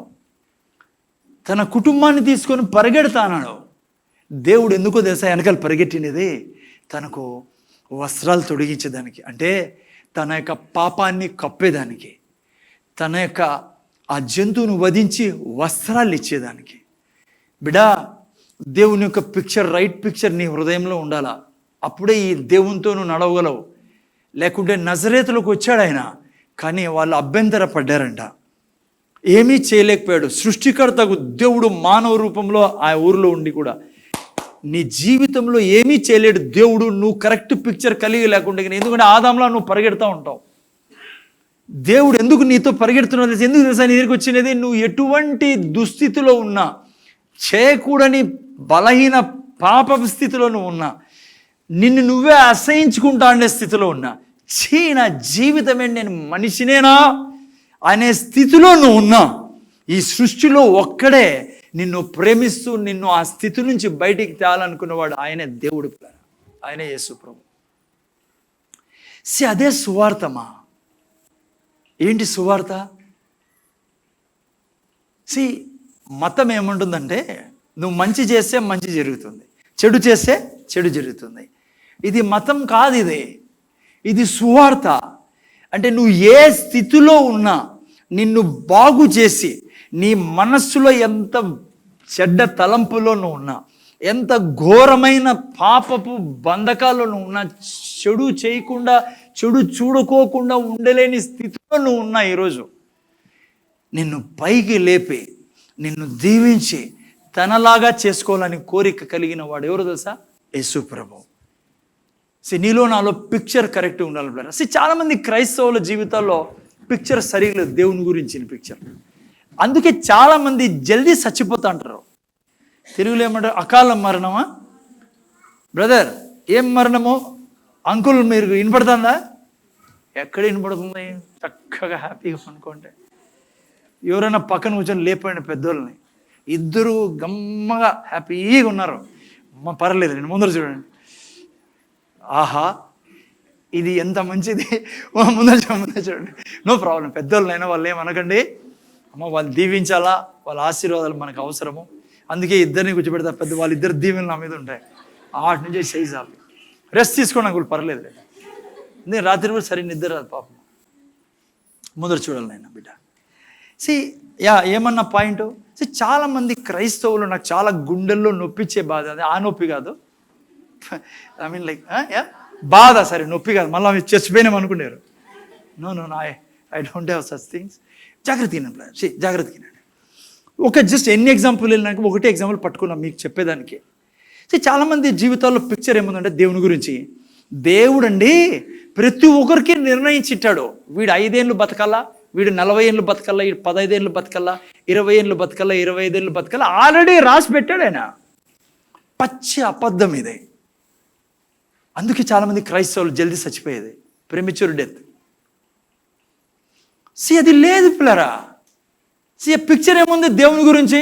తన కుటుంబాన్ని తీసుకొని పరిగెడతానాడు. దేవుడు ఎందుకో తెలుసా వెనకాల పరిగెట్టినది? తనకు వస్త్రాలు తొడిగించేదానికి, అంటే తన యొక్క పాపాన్ని కప్పేదానికి, తన యొక్క ఆ జంతువును వధించి వస్త్రాలు ఇచ్చేదానికి. బిడా, దేవుని యొక్క పిక్చర్, రైట్ పిక్చర్ నీ హృదయంలో ఉండాలా. అప్పుడే ఈ దేవునితో నువ్వు నడవగలవు. లేకుంటే నజరేతులకు వచ్చాడు ఆయన, కానీ వాళ్ళు అభ్యంతర పడ్డారంట. ఏమీ చేయలేకపోయాడు. సృష్టికర్తకు దేవుడు మానవ రూపంలో ఆ ఊరిలో ఉండి కూడా నీ జీవితంలో ఏమీ చేయలేడు దేవుడు, నువ్వు కరెక్ట్ పిక్చర్ కలిగి లేకుండా. ఎందుకంటే ఆదాంలా నువ్వు పరిగెడతా ఉంటావు. దేవుడు ఎందుకు నీతో పరిగెడుతున్నావు తెలుసు? ఎందుకు తెలుసా నీ దగ్గరికి వచ్చినది? నువ్వు ఎటువంటి దుస్థితిలో ఉన్నా, చేయకూడని బలహీన పాప స్థితిలో నువ్వు ఉన్నా, నిన్ను నువ్వే అసహించుకుంటా అనే స్థితిలో ఉన్నా, నా జీవితమే నేను మనిషినేనా అనే స్థితిలో నువ్వు ఉన్నా, ఈ సృష్టిలో ఒక్కడే నిన్ను ప్రేమిస్తూ నిన్ను ఆ స్థితి నుంచి బయటికి తేవాలనుకున్నవాడు ఆయనే దేవుడు, ఆయనే యేసు ప్రభు. అదే సువార్తమా? ఏంటి సువార్త? మతం ఏముంటుందంటే, నువ్వు మంచి చేస్తే మంచి జరుగుతుంది, చెడు చేస్తే చెడు జరుగుతుంది. ఇది మతం కాదు, ఇది సువార్త. అంటే నువ్వు ఏ స్థితిలో ఉన్నా నిన్ను బాగు చేసి, నీ మనస్సులో ఎంత చెడ్డ తలంపులో నువ్వు ఉన్నా, ఎంత ఘోరమైన పాపపు బంధకాల్లో నువ్వు ఉన్నా, చెడు చేయకుండా, చెడు చూడుకోకుండా ఉండలేని స్థితిలో నువ్వు ఉన్నా, ఈరోజు నిన్ను పైకి లేపి నిన్ను దీవించి తనలాగా చేసుకోవాలని కోరిక కలిగిన వాడు ఎవరు తెలుసా? యేసు ప్రభు. నీలో నాలో పిక్చర్ కరెక్ట్గా ఉండాలి. చాలామంది క్రైస్తవుల జీవితాల్లో పిక్చర్ సరిగ్గా లేదు, దేవుని గురించిన పిక్చర్. అందుకే చాలామంది జల్దీ చచ్చిపోతా అంటారు. తెలుగులో ఏమంటారు? అకాల మరణమా? బ్రదర్, ఏం మరణమో అంకుల్ మీరు వినపడుతుందా? ఎక్కడ వినపడుతుంది? చక్కగా హ్యాపీగా అనుకుంటే ఎవరైనా పక్కన కూర్చొని లేపండి పెద్దోళ్ళని, ఇద్దరు గమ్మగా హ్యాపీగా ఉన్నారు. పర్లేదు, నేను ముందర చూడండి. ఆహా, ఇది ఎంత మంచిది. ముందర చూడండి, నో ప్రాబ్లం. పెద్దోళ్ళనైనా వాళ్ళు ఏమనకండి, అమ్మ వాళ్ళు దీవించాలా, వాళ్ళ ఆశీర్వాదాలు మనకు అవసరము. అందుకే ఇద్దరిని కూర్చోబెడతా, పెద్ద వాళ్ళిద్దరు దీవెనలు నా మీద ఉంటాయి. ఆటి నుంచి సైజ్ ఆపి రెస్ట్ తీసుకోండి అంకుల్, పర్లేదు. నేను రాత్రి కూడా సరే నిద్ర రాదు పాపం. ముందర చూడాలి నాయన బిడ్డ. ఏమన్నా పాయింట్? చాలామంది క్రైస్తవులు నాకు చాలా గుండెల్లో నొప్పిచ్చే బాధ. అది ఆ నొప్పి కాదు, ఐ మీన్ లైక్ బాధ. సరే, నొప్పి కాదు, మళ్ళీ మీరు చచ్చిపోయినాం అనుకున్నారు. No I don't have such things. జాగ్రత్తగా జస్ట్ ఎన్ని ఎగ్జాంపుల్ వెళ్ళినాక ఒకటే ఎగ్జాంపుల్ పట్టుకున్నాం మీకు చెప్పేదానికి. చాలామంది జీవితాల్లో పిక్చర్ ఏముందంటే దేవుని గురించి, దేవుడు అండి ప్రతి ఒక్కరికి నిర్ణయించిట్టాడు. వీడు 5 ఏళ్ళు బతకాలా, వీడు 40 ఏళ్ళు బతకల్లా, వీడు 15 ఏళ్ళు బతకల్లా, 20 ఏళ్ళు బతకల్లా, 25 ఏళ్ళు బతకల్లా, ఆల్రెడీ రాసి పెట్టాడు ఆయన. పచ్చి అబద్ధం ఇది. అందుకే చాలామంది క్రైస్తవులు జల్దీ చచ్చిపోయేది, ప్రెమిచ్యూర్ డెత్. అది లేదు పిల్లరా. పిక్చర్ ఏముంది దేవుని గురించి?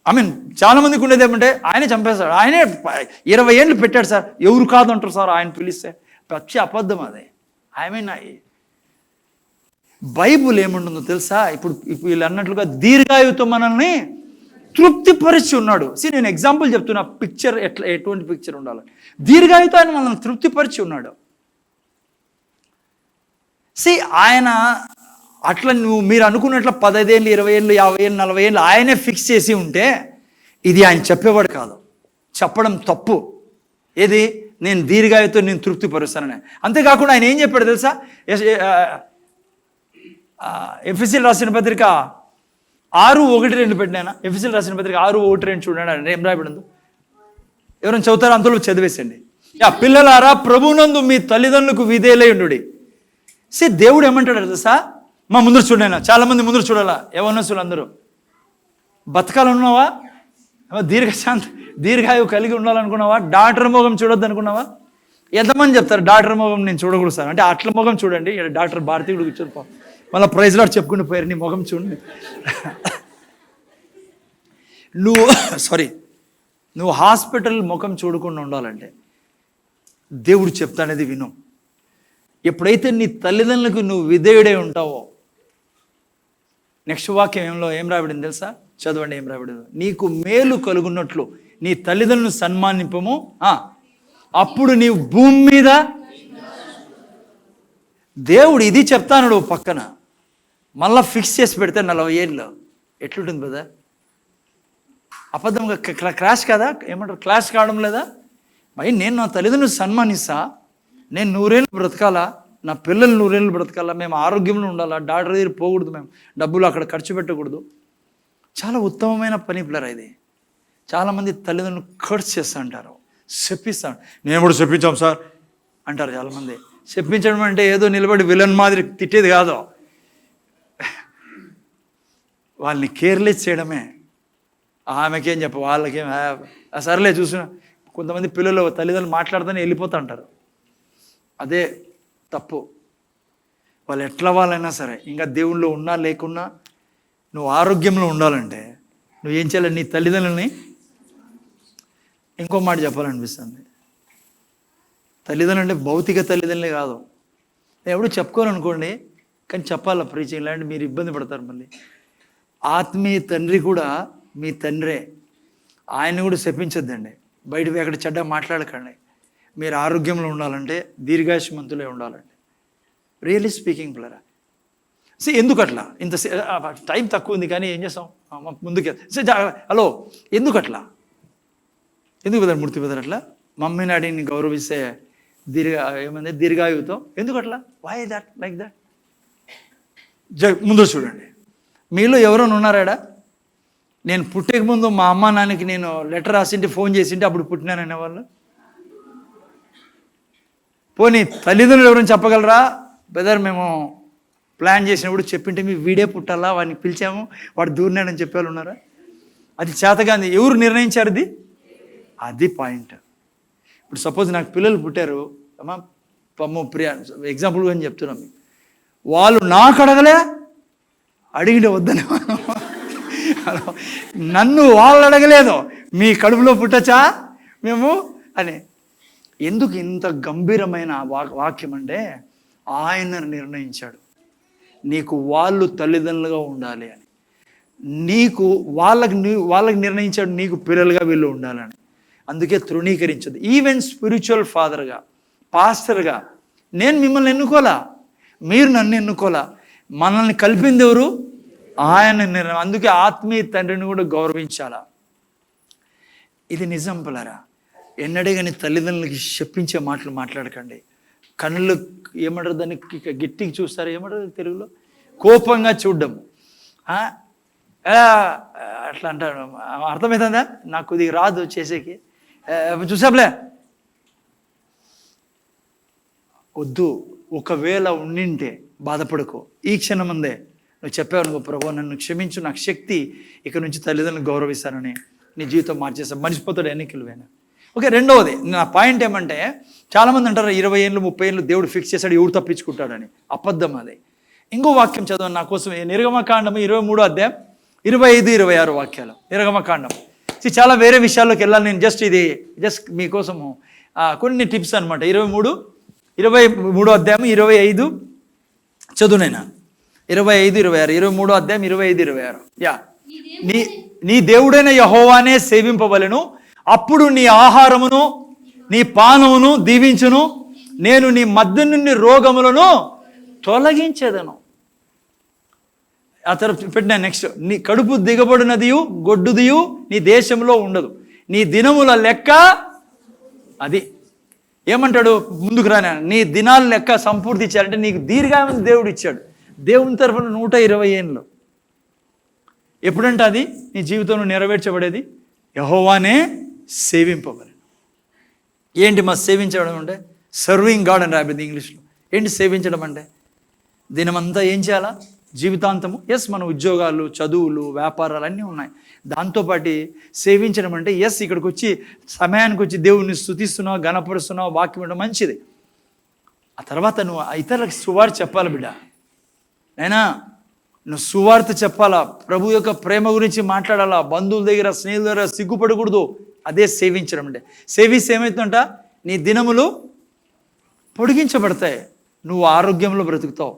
ఐ మీన్ చాలామందికి ఉండేది ఏమంటే, ఆయనే చంపేస్తాడు, ఆయనే 20 ఏళ్ళు పెట్టాడు సార్, ఎవరు కాదంటారు సార్ ఆయన పిలిస్తే. పచ్చి అబద్ధం అది. ఐ మీన్ బైబుల్ ఏముంటుందో తెలుసా? ఇప్పుడు వీళ్ళు అన్నట్లుగా దీర్ఘాయువుతో మనల్ని తృప్తిపరిచి ఉన్నాడు. నేను ఎగ్జాంపుల్ చెప్తున్నా, పిక్చర్ ఎటువంటి పిక్చర్ ఉండాలి. దీర్ఘాయుతో ఆయన మనల్ని తృప్తిపరిచి ఉన్నాడు. ఆయన అట్లా మీరు అనుకున్నట్లు 15 ఏళ్ళు 20 ఏళ్ళు 50 ఏళ్ళు 40 ఏళ్ళు ఆయనే ఫిక్స్ చేసి ఉంటే ఇది ఆయన చెప్పేవాడు కాదు. చెప్పడం తప్పు. ఏది? నేను దీర్ఘాయుతో నేను తృప్తిపరుస్తానని. అంతేకాకుండా ఆయన ఏం చెప్పాడు తెలుసా? ఎఫెసీయులకు రాసిన పత్రిక 6:1-2 పెట్టినా. ఎఫెసీయులకు రాసిన పత్రిక 6:1-2 చూడండి. ఏం రాయబడిందో ఎవరైనా చదువుతారో అంతలో చదివేసండి. పిల్లలారా ప్రభువునందు మీ తల్లిదండ్రులకు విధేయులై ఉండుడి. దేవుడు ఏమంటాడు తెలుసా? మా ముందర చూడైనా, చాలా మంది ముందర చూడాలా. యవ్వనస్తులు అందరూ బతకాలనుకున్నావా? దీర్ఘాయువు కలిగి ఉండాలనుకున్నావా? డాక్టర్ మొగం చూడొద్దు అనుకున్నావా? ఎంతమంది చెప్తారు డాక్టర్ మొగం నేను చూడకూడదు సార్ అంటే? అట్ల మొగం చూడండి. డాక్టర్ భారతీయుడు కూర్చొని మళ్ళీ ప్రైజ్ లాట్ చెప్పుకుని పోయారు. నీ మొగం చూడండి. నువ్వు హాస్పిటల్ ముఖం చూడకుండా ఉండాలంటే దేవుడు చెప్తానేది విను. ఎప్పుడైతే నీ తల్లిదండ్రులకు నువ్వు విధేయుడై ఉంటావో, నెక్స్ట్ వాక్యం ఏం రాబడింది తెలుసా? చదవండి. ఏం రాబడింది? నీకు మేలు కలుగున్నట్లు నీ తల్లిదండ్రులను సన్మానింపము, అప్పుడు నీవు భూమి మీద. దేవుడు ఇది చెప్తాను పక్కన, మళ్ళా ఫిక్స్ చేసి పెడితే 40 ఏళ్ళు ఎట్లుంటుంది కదా? అబద్ధంగా క్లాష్ కదా? ఏమంటారు? క్లాష్ కావడం లేదా? భయ్ నేను నా తల్లిదండ్రులు సన్మానిస్తా, నేను 100 ఏళ్ళు బ్రతకాలా, నా పిల్లలు 100 ఏళ్ళు బ్రతకాలా, మేము ఆరోగ్యంలో ఉండాలా, డాక్టర్ దగ్గర పోకూడదు, మేము డబ్బులు అక్కడ ఖర్చు పెట్టకూడదు. చాలా ఉత్తమమైన పని పిల్లరా ఇది. చాలామంది తల్లిదండ్రులు ఖర్చు చేస్తూ అంటారు, చెప్పిస్తాను. నేను కూడా చెప్పించాం సార్ అంటారు చాలామంది. చెప్పించడం అంటే ఏదో నిలబడి విలన్ మాదిరి తిట్టేది కాదు, వాళ్ళని కేర్లెస్ చేయడమే. ఆమెకేం చెప్ప, వాళ్ళకేం సరేలే చూసిన. కొంతమంది పిల్లలు తల్లిదండ్రులు మాట్లాడుతూనే వెళ్ళిపోతూ అంటారు. అదే తప్పు. వాళ్ళు ఎట్లా వాళ్ళైనా సరే, ఇంకా దేవుళ్ళు ఉన్నా లేకున్నా నువ్వు ఆరోగ్యంలో ఉండాలంటే నువ్వేం చేయాలి? నీ తల్లిదండ్రులని, ఇంకో మాట చెప్పాలనిపిస్తుంది, తల్లిదండ్రులు అంటే భౌతిక తల్లిదండ్రులే కాదు. ఎప్పుడు చెప్పుకోవాలనుకోండి, కానీ చెప్పాలా ప్రీచింగ్ లాంటి మీరు ఇబ్బంది పడతారు. మళ్ళీ ఆత్మీయ తండ్రి కూడా మీ తండ్రే, ఆయన్ని కూడా శపించొద్దండి. బయట ఎక్కడ చెడ్డ మాట్లాడకండి. మీరు ఆరోగ్యంలో ఉండాలంటే దీర్ఘాయుష్మంతులే ఉండాలండి. రియల్లీ స్పీకింగ్ పిల్లరా. ఎందుకు అట్లా? ఇంత టైం తక్కువ ఉంది కానీ ఏం చేస్తాం, ముందుకే. హలో, ఎందుకు అట్లా? ఎందుకు బదరు మూర్తి బదరు అట్లా? మమ్మీ డాడీని గౌరవిస్తే ఏమంది దీర్ఘాయువుతో ఎందుకు అట్లా? Why that like that? ముందు చూడండి, మీలో ఎవరైనా ఉన్నారాడా? నేను పుట్టక ముందు మా అమ్మ నాన్నకి నేను లెటర్ రాసింటే, ఫోన్ చేసింటే అప్పుడు పుట్టినాననే వాళ్ళు. పోనీ తల్లిదండ్రులు ఎవరైనా చెప్పగలరా? బ్రదర్ మేము ప్లాన్ చేసినప్పుడు చెప్పింటే మీ వీడే పుట్టాలా, వాడిని పిలిచాము, వాడు దూరినాడని చెప్పేవాళ్ళు ఉన్నారా? అది చేతగాంది. ఎవరు నిర్ణయించారు? అది పాయింట్. ఇప్పుడు సపోజ్ నాకు పిల్లలు పుట్టారు, అమ్మ పమ్మ ప్రియా ఎగ్జాంపుల్ అని చెప్తున్నాం. వాళ్ళు నాకు అడగలే, అడిగితే వద్దని. నన్ను వాళ్ళు అడగలేదు, మీ కడుపులో పుట్టచ్చా మేము అని. ఎందుకు ఇంత గంభీరమైన వాక్యం అంటే, ఆయన నిర్ణయించాడు నీకు వాళ్ళు తల్లిదండ్రులుగా ఉండాలి అని. నీకు వాళ్ళకి నిర్ణయించాడు నీకు పిల్లలుగా వీళ్ళు ఉండాలని. అందుకే తృణీకరించదు. ఈవెన్ స్పిరిచువల్ ఫాదర్గా, పాస్టర్గా నేను మిమ్మల్ని ఎన్నుకోలా, మీరు నన్ను ఎన్నుకోలా. మనల్ని కలిపింది ఎవరు? ఆయన నిర్ణయం. అందుకే ఆత్మీయ తండ్రిని కూడా గౌరవించాలా. ఇది నిజం పిల్లరా. ఎన్నడే కానీ తల్లిదండ్రులకి చెప్పించే మాటలు మాట్లాడకండి. కళ్ళు ఏమంటారు దాన్ని, గట్టికి చూస్తారు, ఏమంటారు తెలుగులో, కోపంగా చూడడం, అట్లా అంటారు. అర్థమవుతుందా? నాకు కొద్దిగా రాదు చేసేకి, చూసాంలే. వద్దు. ఒకవేళ ఉండింటే బాధపడుకో. ఈ క్షణం అందే నువ్వు చెప్పావు అనుకో, ప్రభు నన్ను క్షమించు, నాకు శక్తి ఇక నుంచి తల్లిదండ్రులు గౌరవిస్తానని నీ జీవితం మార్చేస్తాను. మర్చిపోతాడు ఎన్నికలువైనా. ఓకే, రెండవది నా పాయింట్ ఏమంటే, చాలామంది అంటారు 20 ఏళ్ళు 30 ఏళ్ళు దేవుడు ఫిక్స్ చేశాడు, ఎవడు తప్పించుకుంటాడని. అబద్ధం అది. ఇంకో వాక్యం చదవండి నా కోసం. నిర్గమకాండం 23వ అధ్యాయం 25-26 వాక్యాలు. నిర్గమకాండం. చాలా వేరే విషయాల్లోకి వెళ్ళాలి నేను. జస్ట్ మీకోసము కొన్ని టిప్స్ అనమాట. 23వ అధ్యాయం 25 చదువునైనా. 25-26 23వ అధ్యాయం 25-26. యా, నీ దేవుడైన యెహోవానే సేవింపవలెను, అప్పుడు నీ ఆహారమును నీ పానమును దీవించును, నేను నీ మధ్య నుండి రోగములను తొలగించేదను. ఆ తర్వాత పెట్టిన నెక్స్ట్, నీ కడుపు దిగబడినదియు గొడ్డుదియు నీ దేశంలో ఉండదు, నీ దినముల లెక్క అది ఏమంటాడు ముందుకు రాని, నీ దినాల లెక్క సంపూర్తి ఇచ్చాడంటే నీకు దీర్ఘాయువు దేవుడు ఇచ్చాడు. దేవుని తరఫున 120 ఏళ్ళు. ఎప్పుడంటే అది నీ జీవితంలో నెరవేర్చబడేది యెహోవానే సేవింపబడి. ఏంటి మా సేవించడం అంటే సర్వింగ్ గాడ్ అని రాబోద్ది ఇంగ్లీష్లో. ఏంటి సేవించడం అంటే దినమంతా ఏం చేయాలా, జీవితాంతము. ఎస్, మన ఉద్యోగాలు, చదువులు, వ్యాపారాలు అన్నీ ఉన్నాయి. దాంతోపాటు సేవించడం అంటే ఎస్, ఇక్కడికి వచ్చి సమయానికి వచ్చి దేవుడిని స్తుతిస్తున్నావు, గణపరుస్తున్నావు, వాక్యం ఉండడం మంచిది. ఆ తర్వాత నువ్వు ఇతరులకు సువార్త చెప్పాలి బిడ్డ. అయినా నువ్వు సువార్త చెప్పాలా, ప్రభు యొక్క ప్రేమ గురించి మాట్లాడాలా, బంధువుల దగ్గర, స్నేహితుల దగ్గర సిగ్గుపడకూడదు. అదే సేవించడం అంటే. సేవిస్తే ఏమవుతుందంట, నీ దినములు పొడిగించబడతాయి, నువ్వు ఆరోగ్యంలో బ్రతుకుతావు.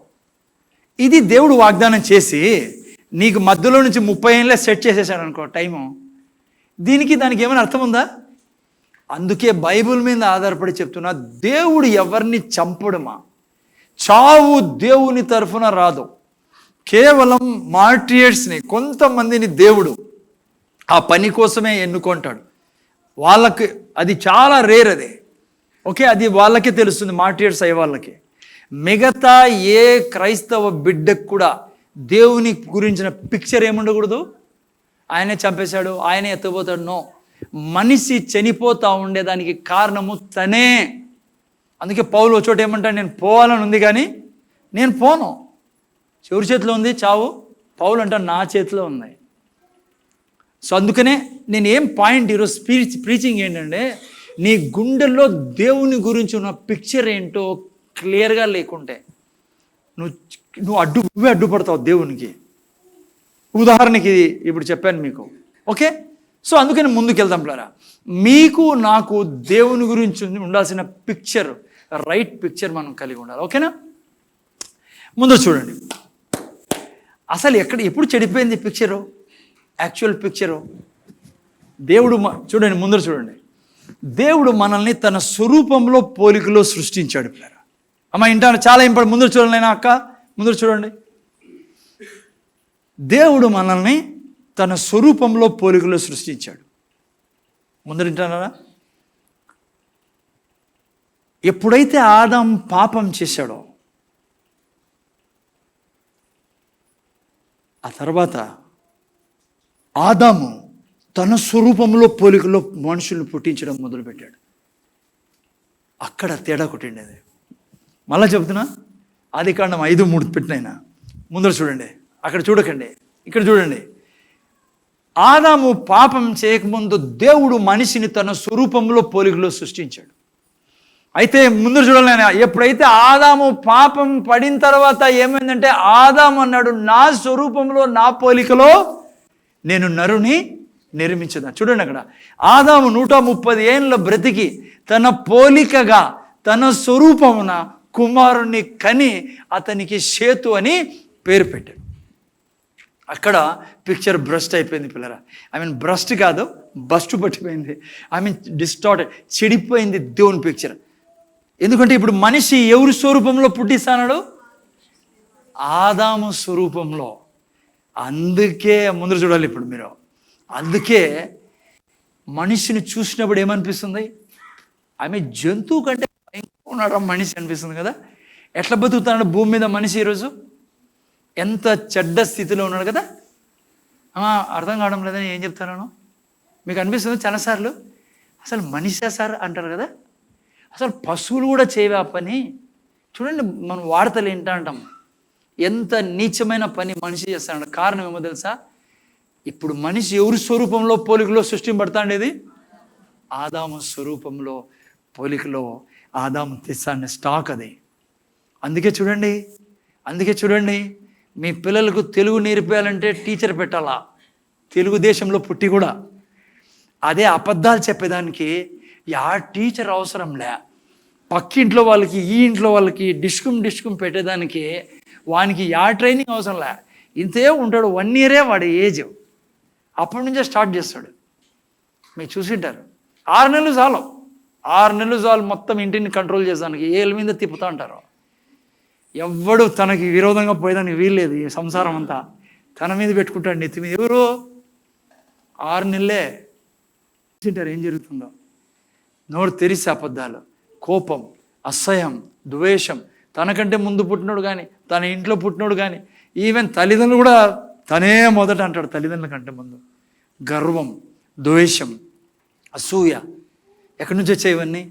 ఇది దేవుడు వాగ్దానం చేసి నీకు మధ్యలో నుంచి 30 ఏళ్ళే సెట్ చేసేసాడు అనుకో టైము. దానికి ఏమైనా అర్థం ఉందా? అందుకే బైబిల్ మీద ఆధారపడి చెప్తున్నా, దేవుడు ఎవరిని చంపడమా, చావు దేవుని తరఫున రాదు. కేవలం మార్టియర్స్ని, కొంతమందిని దేవుడు ఆ పని కోసమే ఎన్నుకుంటాడు. వాళ్ళకి అది చాలా రేర్, అది ఓకే, అది వాళ్ళకే తెలుస్తుంది, మార్టియర్స్ అయ్యే వాళ్ళకి. మిగతా ఏ క్రైస్తవ బిడ్డకు కూడా దేవుని గురించిన పిక్చర్ ఏముండకూడదు, ఆయనే చంపేశాడు, ఆయనే ఎత్తపోతాడు. నో, మనిషి చనిపోతూ ఉండేదానికి కారణము తనే. అందుకే పౌలు ఒక చోట ఏమంటాడు, నేను పోవాలని ఉంది కానీ నేను పోను. ఎవరి చేతిలో ఉంది చావు? పౌలు అంటాడు, నా చేతిలో ఉంది. సో అందుకనే నేను ఏం పాయింట్ ఈరోజు ప్రీచింగ్ ఏంటంటే, నీ గుండెల్లో దేవుని గురించి ఉన్న పిక్చర్ ఏంటో క్లియర్గా లేకుంటే నువ్వు అడ్డుపడతావు దేవునికి. ఉదాహరణకి ఇప్పుడు చెప్పాను మీకు, ఓకే. సో అందుకని ముందుకెళ్దాం ప్లారా. మీకు నాకు దేవుని గురించి ఉండాల్సిన పిక్చర్, రైట్ పిక్చర్ మనం కలిగి ఉండాలి, ఓకేనా? ముందు చూడండి, అసలు ఎప్పుడు చెడిపోయింది పిక్చరు, యాక్చువల్ పిక్చరు. దేవుడు చూడండి, ముందర చూడండి, దేవుడు మనల్ని తన స్వరూపంలో పోలికలో సృష్టించాడు ప్లారా. అమ్మ ఇంటాను, చాలా ఇంపార్టెంట్. ముందర చూడండి అయినా అక్క, ముందర చూడండి. దేవుడు మనల్ని తన స్వరూపంలో పోలికలో సృష్టించాడు. ముందర వింటారా? ఎప్పుడైతే ఆదాం పాపం చేశాడో ఆ తర్వాత ఆదాము తన స్వరూపంలో పోలికలో మనుషుల్ని పుట్టించడం మొదలుపెట్టాడు. అక్కడ తేడా కొట్టిండేది. మళ్ళా చెప్తున్నా, ఆదికాండం 5:3 పెట్టినైనా ముందర చూడండి, అక్కడ చూడకండి, ఇక్కడ చూడండి. ఆదాము పాపం చేయకముందు దేవుడు మనిషిని తన స్వరూపంలో పోలికలో సృష్టించాడు. అయితే ముందర చూడాలైనా, ఎప్పుడైతే ఆదాము పాపం పడిన తర్వాత ఏమైందంటే, ఆదాము అన్నాడు, నా స్వరూపంలో నా పోలికలో నేను నరుని నిర్మించదా. చూడండి అక్కడ, ఆదాము 130 ఏళ్ళ బ్రతికి తన పోలికగా తన స్వరూపమున కుమారుణ్ణి కని అతనికి షేతు అని పేరు పెట్టాడు. అక్కడ పిక్చర్ బ్రస్ట్ అయిపోయింది పిల్లరా. బ్రస్ట్ కాదు, బస్టు పట్టిపోయింది. డిస్టార్టెడ్, చెడిపోయింది దేవుని పిక్చర్. ఎందుకంటే ఇప్పుడు మనిషి ఎవరి స్వరూపంలో పుట్టిస్తాడు? ఆదాము స్వరూపంలో. అందుకే ముందర చూడాలి ఇప్పుడు మీరు. అందుకే మనిషిని చూసినప్పుడు ఏమనిపిస్తుంది? జంతువు కంటే ఉన్నాడు మనిషి అనిపిస్తుంది కదా. ఎట్లా బతుకుతున్నాడు భూమి మీద మనిషి ఈరోజు? ఎంత చెడ్డ స్థితిలో ఉన్నాడు కదా. అర్థం కావడం లేదని ఏం చెప్తాను మీకు అనిపిస్తుంది చాలాసార్లు. అసలు మనిషా సార్ అంటారు కదా. అసలు పశువులు కూడా చేయవే పని. చూడండి, మనం వార్తలు ఏంటా అంటాం, ఎంత నీచమైన పని మనిషి చేస్తాడు. కారణం ఏమో తెలుసా? ఇప్పుడు మనిషి ఎవరి స్వరూపంలో పోలికలో సృష్టింపడతాండేది? ఆదాము స్వరూపంలో పోలికలో ఆదాము తెస్తాండే స్టాక్ అది. అందుకే చూడండి, మీ పిల్లలకు తెలుగు నేర్పేయాలంటే టీచర్ పెట్టాలా, తెలుగుదేశంలో పుట్టి కూడా. అదే అబద్ధాలు చెప్పేదానికి యా టీచర్ అవసరంలే. పక్కింట్లో వాళ్ళకి, ఈ ఇంట్లో వాళ్ళకి డిస్కుమ్ పెట్టేదానికి వానికి యా ట్రైనింగ్ అవసరంలే. ఇంతే ఉంటాడు, 1 year వాడి ఏజ్. అప్పటి నుంచే స్టార్ట్ చేస్తాడు. మీరు చూసింటారు. 6 నెలలు చాలు, 6 నెలలు చాలు మొత్తం ఇంటిని కంట్రోల్ చేసానికి. ఏళ్ళ మీద తిప్పుతూ ఉంటారు. ఎవ్వడు తనకి విరోధంగా పోయేదానికి వీల్లేదు. ఈ సంసారం అంతా తన మీద పెట్టుకుంటాడు, నెత్తి మీద. ఎవరు? 6 నెలలే. చూసింటారు ఏం జరుగుతుందో. నోరు తెరిసి అబద్ధాలు, కోపం, అసహ్యం, ద్వేషం. తనకంటే ముందు పుట్టినోడు కానీ, తన ఇంట్లో పుట్టినోడు కానీ, ఈవెన్ తల్లిదండ్రులు కూడా తనే మొదట అంటాడు తల్లిదండ్రుల కంటే ముందు. గర్వం, ద్వేషం, అసూయ. ఎక్కడి నుంచి వచ్చాయి ఇవన్నీ?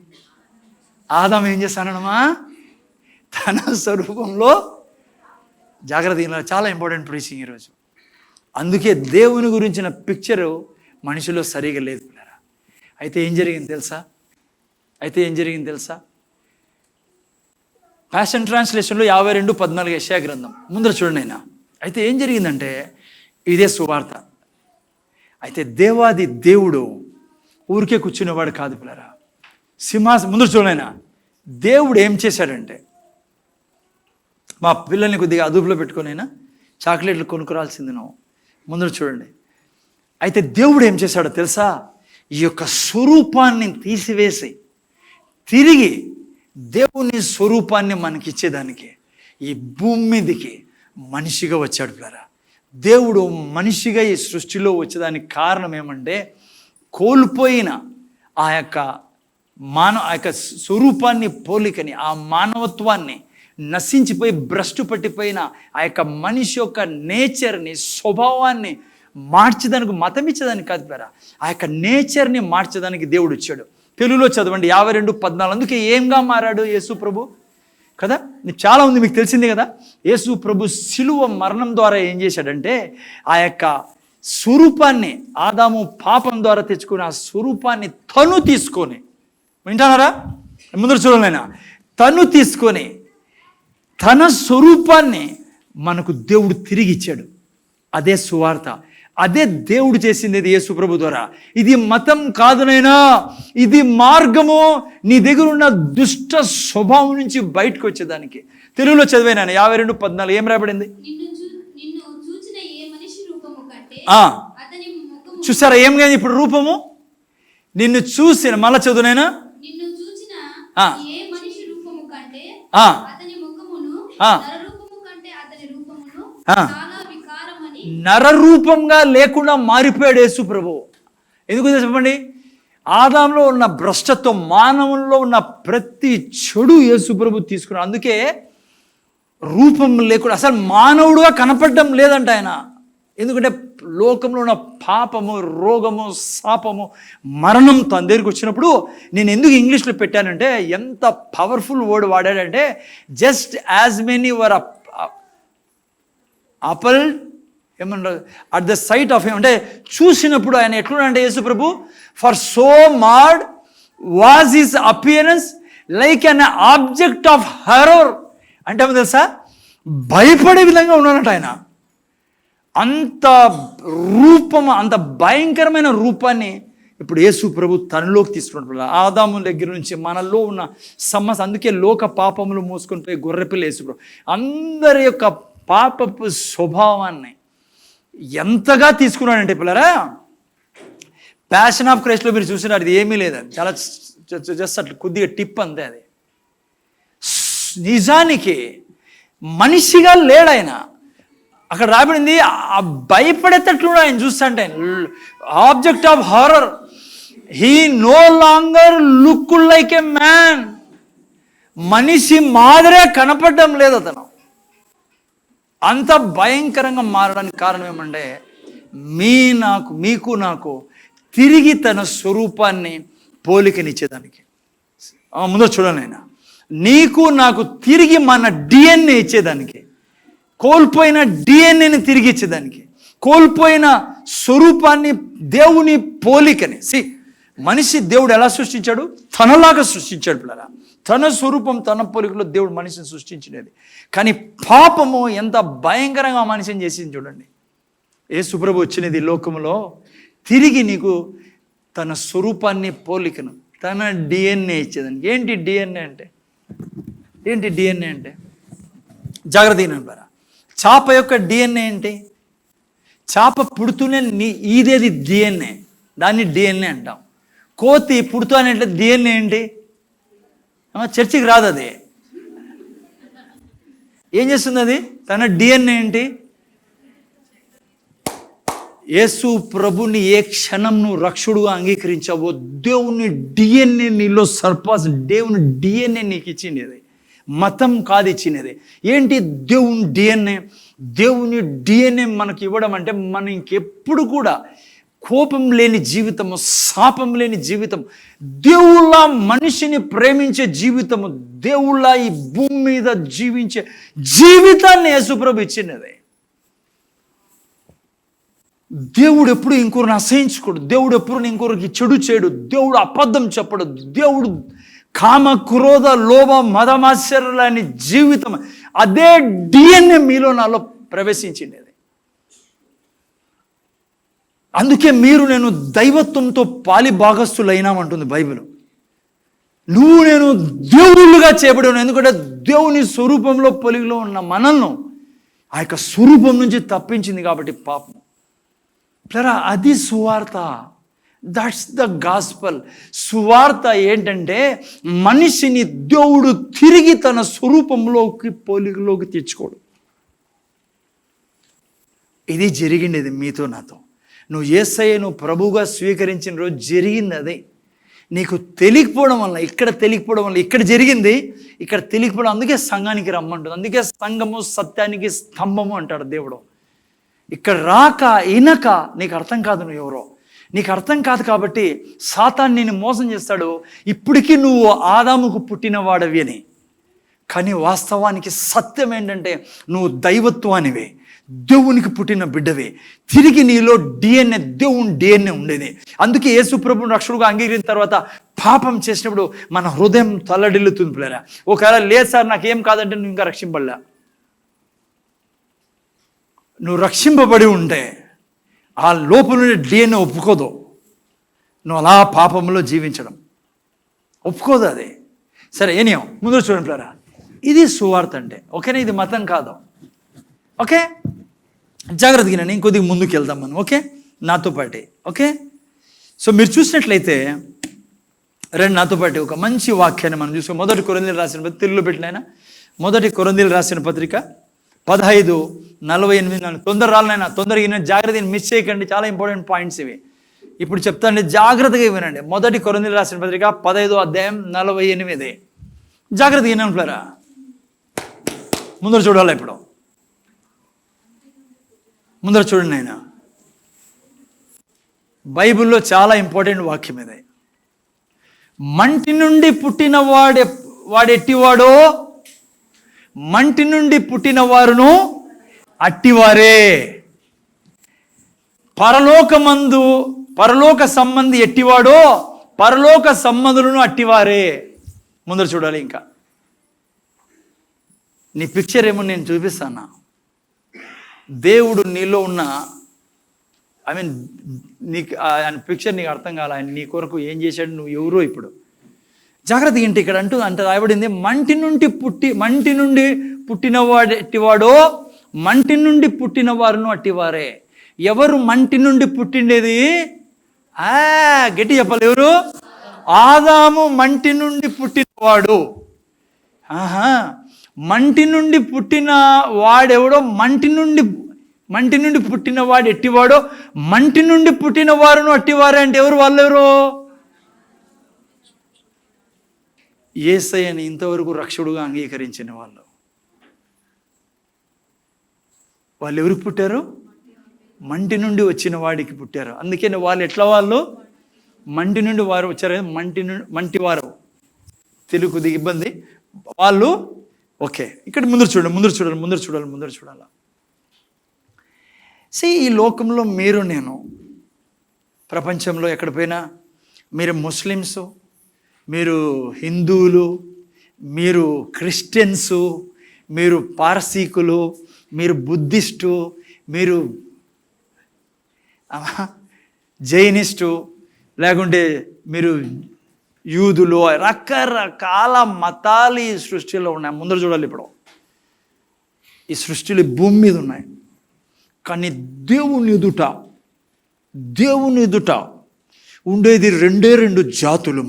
ఆదాము ఏం చేస్తానమ్మా? తన స్వరూపంలో. జాగ్రత్త, చాలా ఇంపార్టెంట్ ప్రీచింగ్ ఈరోజు. అందుకే దేవుని గురించిన పిక్చరు మనిషిలో సరిగా లేదు. అయితే ఏం జరిగింది తెలుసా? ప్యాషన్ ట్రాన్స్లేషన్లో 52:14 యెషయా గ్రంథం ముందర చూడండి అయినా. అయితే ఏం జరిగిందంటే ఇదే సువార్త. అయితే దేవాది దేవుడు ఊరికే కూర్చునేవాడు కాదు పిల్లరా. ముందర చూడైనా దేవుడు ఏం చేశాడంటే, మా పిల్లల్ని కొద్దిగా అదుపులో పెట్టుకునైనా చాక్లెట్లు కొనుక్కురాల్సింది నువ్వు. ముందర చూడండి. అయితే దేవుడు ఏం చేశాడో తెలుసా? ఈ యొక్క స్వరూపాన్ని తీసివేసి తిరిగి దేవుని స్వరూపాన్ని మనకిచ్చేదానికి ఈ భూమి మీదకి మనిషిగా వచ్చాడు పిల్లరా. దేవుడు మనిషిగా ఈ సృష్టిలో వచ్చేదానికి కారణం ఏమంటే, కోల్పోయిన ఆ యొక్క స్వరూపాన్ని, పోలికని, ఆ మానవత్వాన్ని, నశించిపోయి భ్రష్టు పట్టిపోయిన ఆ యొక్క మనిషి యొక్క నేచర్ని, స్వభావాన్ని మార్చేదానికి, మతం ఇచ్చేదానికి కాదు పేరా, ఆ యొక్క నేచర్ని మార్చేదానికి దేవుడు వచ్చాడు. తెలుగులో చదవండి 52:14. అందుకే ఏంగా మారాడు యేసు ప్రభు కదా. చాలా ఉంది, మీకు తెలిసిందే కదా. యేసు ప్రభు శిలువ మరణం ద్వారా ఏం చేశాడంటే, ఆ యొక్క స్వరూపాన్ని, ఆదాము పాపం ద్వారా తెచ్చుకుని ఆ స్వరూపాన్ని తను తీసుకొని, వింటున్నారా? ముందర చూడలేనా, తను తీసుకొని తన స్వరూపాన్ని మనకు దేవుడు తిరిగి ఇచ్చాడు. అదే సువార్త, అదే దేవుడు చేసింది యేసు ప్రభు ద్వారా. ఇది మతం కాదునైనా, ఇది మార్గము. నీ దగ్గర ఉన్న దుష్ట స్వభావం నుంచి బయటకు వచ్చేదానికి. తెలుగులో చదివాను 52:14 ఏం రాబడింది? చూసారా ఏం కానీ ఇప్పుడు రూపము? నిన్ను చూసిన, మళ్ళా చదువునైనా, నరరూపంగా లేకుండా మారిపోయాడు యేసు ప్రభు. ఎందుకు చెప్పండి? ఆదాంలో ఉన్న భ్రష్టత్వం, మానవుల్లో ఉన్న ప్రతి చెడు యేసు ప్రభు తీసుకున్నాడు. అందుకే రూపం లేకుండా అసలు మానవుడుగా కనపడడం లేదంట ఆయన. ఎందుకంటే లోకంలో ఉన్న పాపము, రోగము, శాపము, మరణం తన దగ్గరికి వచ్చినప్పుడు, నేను ఎందుకు ఇంగ్లీష్లో పెట్టానంటే, ఎంత పవర్ఫుల్ వర్డ్ వాడాడంటే, just as many were appalled ఏమన్నా at the sight of him, అంటే చూసినప్పుడు ఆయన ఎట్లున్నాడంటే యేసు ప్రభు, for so marred was his appearance like an object of horror. అంటే ఏమో తెలుసా, భయపడే విధంగా ఉన్నాడంట ఆయన. అంత రూపం, అంత భయంకరమైన రూపాన్ని ఇప్పుడు యేసు ప్రభు తనలోకి తీసుకున్నప్పుడు, ఆదాము దగ్గర నుంచి మనలో ఉన్న సమస్య. అందుకే లోక పాపములు మోసుకొని పోయి గొర్రెపిల్ల యేసు ప్రభు అందరి యొక్క పాపపు స్వభావాన్ని ఎంతగా తీసుకున్నాడంటే పిల్లరా, ప్యాషన్ ఆఫ్ క్రైస్ట్లో మీరు చూసినారు, అది ఏమీ లేదు, చాలా జస్ట్ అట్లా కొద్దిగా టిప్ అంతే. అది నిజానికి మనిషిగా లేడు ఆయన. అక్కడ రాబడింది భయపడేటట్లు ఆయన చూస్తుంటే, object of horror. He no longer look like a man. మనిషి మాదిరే కనపడడం లేదు అతను. అంత భయంకరంగా మారడానికి కారణం ఏమంటే, మీకు నాకు తిరిగి తన స్వరూపాన్ని, పోలికనిచ్చేదానికి. ముందు చూడండి ఆయన, నీకు నాకు తిరిగి మన డిఎన్ఏ ఇచ్చేదానికి, కోల్పోయిన డిఎన్ఏని తిరిగి ఇచ్చేదానికి, కోల్పోయిన స్వరూపాన్ని, దేవుని పోలికని. మనిషి దేవుడు ఎలా సృష్టించాడు? తనలాగా సృష్టించాడు పిల్లరా. తన స్వరూపం, తన పోలికలో దేవుడు మనిషిని సృష్టించినది. కానీ పాపము ఎంత భయంకరంగా మనిషిని చేసింది చూడండి. యేసు ప్రభు వచ్చినది లోకంలో తిరిగి నీకు తన స్వరూపాన్ని, పోలికను, తన డిఎన్ఏ ఇచ్చేదానికి. ఏంటి డిఎన్ఏ అంటే? జాగ్రత్త. చాప యొక్క డిఎన్ఏ ఏంటి? చేప పుడుతూనే ఇదేది డిఎన్ఏ, దాన్ని డిఎన్ఏ అంటాం. కోతి పుడుతూ అనేట్లే డిఎన్ఏ ఏంటి? చర్చికి రాదు అది. ఏం చేస్తుంది అది? తన డిఎన్ఏ ఏంటి? యేసు ప్రభుని ఏ క్షణం నువ్వు రక్షుడుగా అంగీకరించావో దేవుని డిఎన్ఏ నీలో దేవుని డిఎన్ఏ నీకు ఇచ్చినది. మతం కాదు ఇచ్చినది. ఏంటి దేవుని డిఎన్ఏ? దేవుని డిఎన్ఏ మనకి ఇవ్వడం అంటే మనం ఇంకెప్పుడు కూడా కోపం లేని జీవితము, శాపం లేని జీవితం, దేవుళ్ళ మనిషిని ప్రేమించే జీవితము, దేవుళ్ళ ఈ భూమి మీద జీవించే జీవితాన్ని యేసుప్రభు ఇచ్చినది. దేవుడు ఎప్పుడు ఇంకొకరిని అసహించుకోడు. దేవుడు ఎప్పుడు ఇంకొకరికి చెడు చేయడు. దేవుడు అబద్ధం చెప్పడు. దేవుడు కామ, క్రోధ, లోభ, మదమాశ్చర్యాలని జీవితం, అదే డిఎన్ఏ మీలో నాలో ప్రవేశించింది. అందుకే మీరు నేను దైవత్వంతో పాలి భాగస్థులైనామంటుంది బైబిల్. నువ్వు నేను దేవుళ్ళుగా చేయబడి ఉన్నావు. ఎందుకంటే దేవుని స్వరూపంలో పొలిగిలో ఉన్న మనల్ని ఆ యొక్క స్వరూపం నుంచి తప్పించింది కాబట్టి పాపం. అది సువార్త. That's the gospel. సువార్త ఏంటంటే మనిషిని దేవుడు తిరిగి తన స్వరూపంలోకి పోలికలోకి తెచ్చుకోడు. ఇది జరిగింది మీతో నాతో. నువ్వు యేసయ్యను ప్రభువుగా స్వీకరించిన రోజు జరిగింది అదే. నీకు తెలియకపోవడం వల్ల, ఇక్కడ తెలియకపోవడం వల్ల, ఇక్కడ జరిగింది, ఇక్కడ తెలియకపోవడం. అందుకే సంఘానికి రమ్మంటుంది. అందుకే సంఘము సత్యానికి స్తంభము అంటాడు దేవుడు. ఇక్కడ రాక ఇనక నీకు అర్థం కాదు నువ్వు ఎవరో. నీకు అర్థం కాదు కాబట్టి సాతాను నిన్ను మోసం చేస్తాడు. ఇప్పటికీ నువ్వు ఆదాముకు పుట్టినవాడవి అని. కానీ వాస్తవానికి సత్యం ఏంటంటే నువ్వు దైవత్వానివే, దేవునికి పుట్టిన బిడ్డవే. తిరిగి నీలో డిఎన్ఏ, దేవుని డిఎన్ఏ ఉండేది. అందుకే యేసు ప్రభువుని రక్షకుడుగా అంగీకరించిన తర్వాత పాపం చేసినప్పుడు మన హృదయం తల్లడిల్లుతుంది పిల్లరా. ఒకవేళ లేదు సార్ నాకేం కాదంటే నువ్వు ఇంకా రక్షింపడలే. నువ్వు రక్షింపబడి ఉంటే ఆ లోపల డిఎన్ఏ ఒప్పుకోదు. నువ్వు అలా పాపంలో జీవించడం ఒప్పుకోదు అది. సరే ఏనియం ముందు చూడండి పిల్లరా, ఇది సువార్త అంటే. ఓకేనా? ఇది మతం కాదు. ఓకే, జాగ్రత్తగా నేను కొద్దిగా ముందుకు వెళ్దాం మనం. ఓకే, నాతో పాటే. ఓకే, సో మీరు చూసినట్లయితే రండి నాతో పాటు ఒక మంచి వాక్యాన్ని మనం చూసుకో. మొదటి కొరింథీయులు రాసిన పత్రిక, తెలుగులో పెట్టినైనా మొదటి కొరింథీయులు రాసిన పత్రిక 15:48. తొందర రాలనైనా తొందరగా జాగ్రత్తగా మిస్ చేయకండి. చాలా ఇంపార్టెంట్ పాయింట్స్ ఇవి. ఇప్పుడు చెప్తానండి, జాగ్రత్తగా వినండి. మొదటి కొరింథీయులు రాసిన పత్రిక 15:48. జాగ్రత్తగా వినంటున్నారా? ముందర చూడాలి. ఇప్పుడు ముందర చూడండి. ఆయన బైబిల్లో చాలా ఇంపార్టెంట్ వాక్యం ఇది. మంటి నుండి పుట్టిన వాడెట్టివాడో మంటి నుండి పుట్టిన వారును అట్టివారే. పరలోక సంబంధి ఎట్టివాడో పరలోక సంబంధులను అట్టివారే. ముందర చూడాలి. ఇంకా నీ పిక్చర్ ఏమో నేను చూపిస్తాను. దేవుడు నీలో ఉన్న నీకు ఆయన పిక్చర్ నీకు అర్థం కావాలి. ఆయన నీ కొరకు ఏం చేశాడు, నువ్వు ఎవరో. ఇప్పుడు జాగ్రత్తగా ఏంటి ఇక్కడ అంటే రాయబడింది, మంటి నుండి పుట్టినవాడు ఎట్టివాడో మంటి నుండి పుట్టిన వారును అట్టివారే. ఎవరు మంటి నుండి పుట్టిండేది? గట్టి చెప్పాలి. ఎవరు? ఆదాము మంటి నుండి పుట్టినవాడు. మంటి నుండి పుట్టిన వాడెవడో, మంటి నుండి పుట్టిన వాడు ఎట్టివాడో మంటి నుండి పుట్టిన వారును అట్టివారే. అంటే ఎవరు? వాళ్ళెవరు? యేసయ్యని ఇంతవరకు రక్షకుడుగా అంగీకరించిన వాళ్ళు. వాళ్ళు ఎవరికి పుట్టారు? మంటి నుండి వచ్చిన వాడికి పుట్టారు. అందుకని వాళ్ళు ఎట్లా? వాళ్ళు మంటి నుండి వారు వచ్చారు. మంటి వారు తెలుగు కొద్దిగా ఇబ్బంది. వాళ్ళు ఓకే. ఇక్కడ ముందర చూడాలి. ఈ లోకంలో మీరు నేను, ప్రపంచంలో ఎక్కడ పోయినా, మీరు ముస్లిమ్స్, మీరు హిందువులు, మీరు క్రిస్టియన్సు, మీరు పార్సీకులు, మీరు బుద్ధిస్టు, మీరు జైనిస్టు, లేకుంటే మీరు యూదులు, రకరకాల మతాలు ఈ సృష్టిలో ఉన్నాయి. ముందర చూడాలి. ఇప్పుడు ఈ సృష్టిలో భూమి మీద ఉన్నాయి. కానీ దేవుని ఎదుట ఉండేది రెండు జాతులు.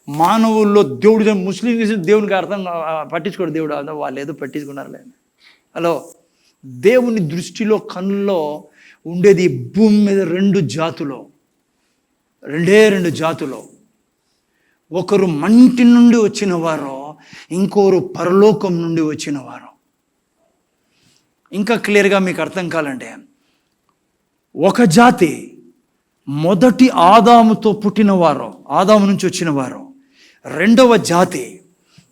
మానవుల్లో దేవుడు, ముస్లిం దేవునికి అర్థం పట్టించుకోడు దేవుడు, వాళ్ళు ఏదో పట్టించుకున్నారులే. హలో, దేవుని దృష్టిలో కన్నులో ఉండేది భూమి మీద రెండు జాతులు. ఒకరు మంటి నుండి వచ్చిన వారు, ఇంకొకరు పరలోకం నుండి వచ్చిన వారు. ఇంకా క్లియర్గా మీకు అర్థం కావాలంటే, ఒక జాతి మొదటి ఆదాముతో పుట్టినవారు, ఆదాము నుంచి వచ్చినవారు. రెండవ జాతి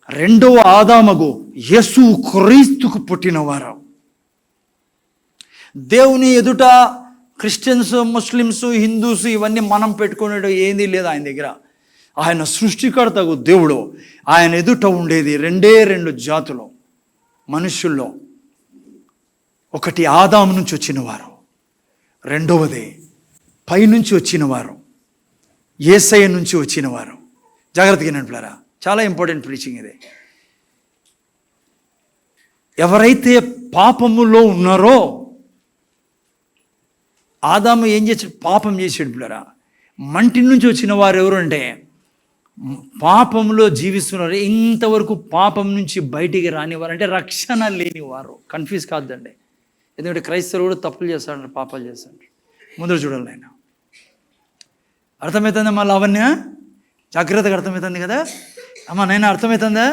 రెండవ ఆదామగు యేసు క్రీస్తుకు పుట్టినవారు. దేవుని ఎదుట క్రిస్టియన్స్, ముస్లిమ్స్, హిందూస్ ఇవన్నీ మనం పెట్టుకునేది ఏంది లేదు ఆయన దగ్గర. ఆయన సృష్టికర్తకు దేవుడు, ఆయన ఎదుట ఉండేది రెండు జాతులు మనుషుల్లో. ఒకటి ఆదాము నుంచి వచ్చినవారు, రెండవది పైనుంచి వచ్చినవారు, యేసయ్య నుంచి వచ్చినవారు. జాగ్రత్తగా వినండి, చాలా ఇంపార్టెంట్ ప్రీచింగ్ ఇది. ఎవరైతే పాపములో ఉన్నారో, ఆదాము ఏం చేశాడు? పాపం చేసాడు పిల్లరా. మంటి నుంచి వచ్చిన వారు ఎవరు అంటే పాపంలో జీవిస్తున్నారు, ఇంతవరకు పాపం నుంచి బయటికి రానివారు, అంటే రక్షణ లేనివారు. కన్ఫ్యూజ్ కాదండి, ఎందుకంటే క్రైస్తవులు కూడా తప్పులు చేస్తాడు, పాపాలు చేస్తాడు. ముందర చూడాలి ఆయన. అర్థమవుతుందా? లావణ్య జాగ్రత్తగా అర్థమవుతుంది కదా అమ్మ, నైనా అర్థమవుతుందా?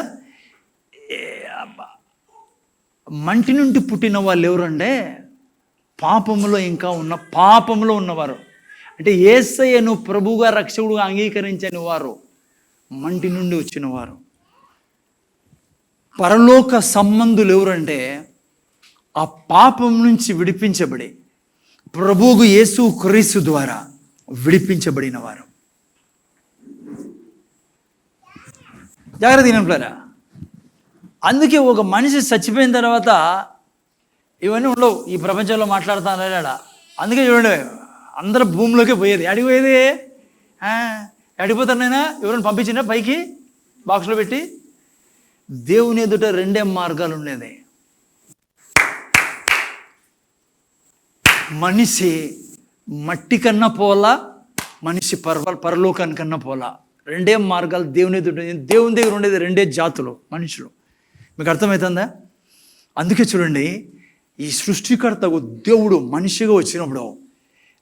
మంటి నుండి పుట్టిన వాళ్ళు ఎవరంటే పాపంలో ఉన్నవారు, అంటే యేసయ్యను ప్రభువుగా రక్షకుడుగా అంగీకరించని వారు మంటి నుండి వచ్చిన వారు. పరలోక సంబంధులు ఎవరంటే ఆ పాపం నుంచి విడిపించబడి ప్రభువుకు యేసు క్రీస్తు ద్వారా విడిపించబడిన వారు. జాగ్రత్త వినండి. అందుకే ఒక మనిషి చచ్చిపోయిన తర్వాత ఇవన్నీ ఉండవు, ఈ ప్రపంచంలో మాట్లాడుతాను. అందుకే చూడండి, అందరూ భూమిలోకి పోయేది. అడిగిపోయేది అడిగిపోతానైనా ఎవరైనా పంపించినా పైకి బాక్స్లో పెట్టి. దేవుని ఎదుట రెండే మార్గాలు ఉండేది. మనిషి మట్టి కన్నా పోలా, మనిషి పరలోకానికన్నా పోలా. రెండే మార్గాలు దేవుని ఎదుట. దేవుని దగ్గర ఉండేది రెండే జాతులు మనుషులు. మీకు అర్థమవుతుందా? అందుకే చూడండి, ఈ సృష్టికర్తకు దేవుడు మనిషిగా వచ్చినప్పుడు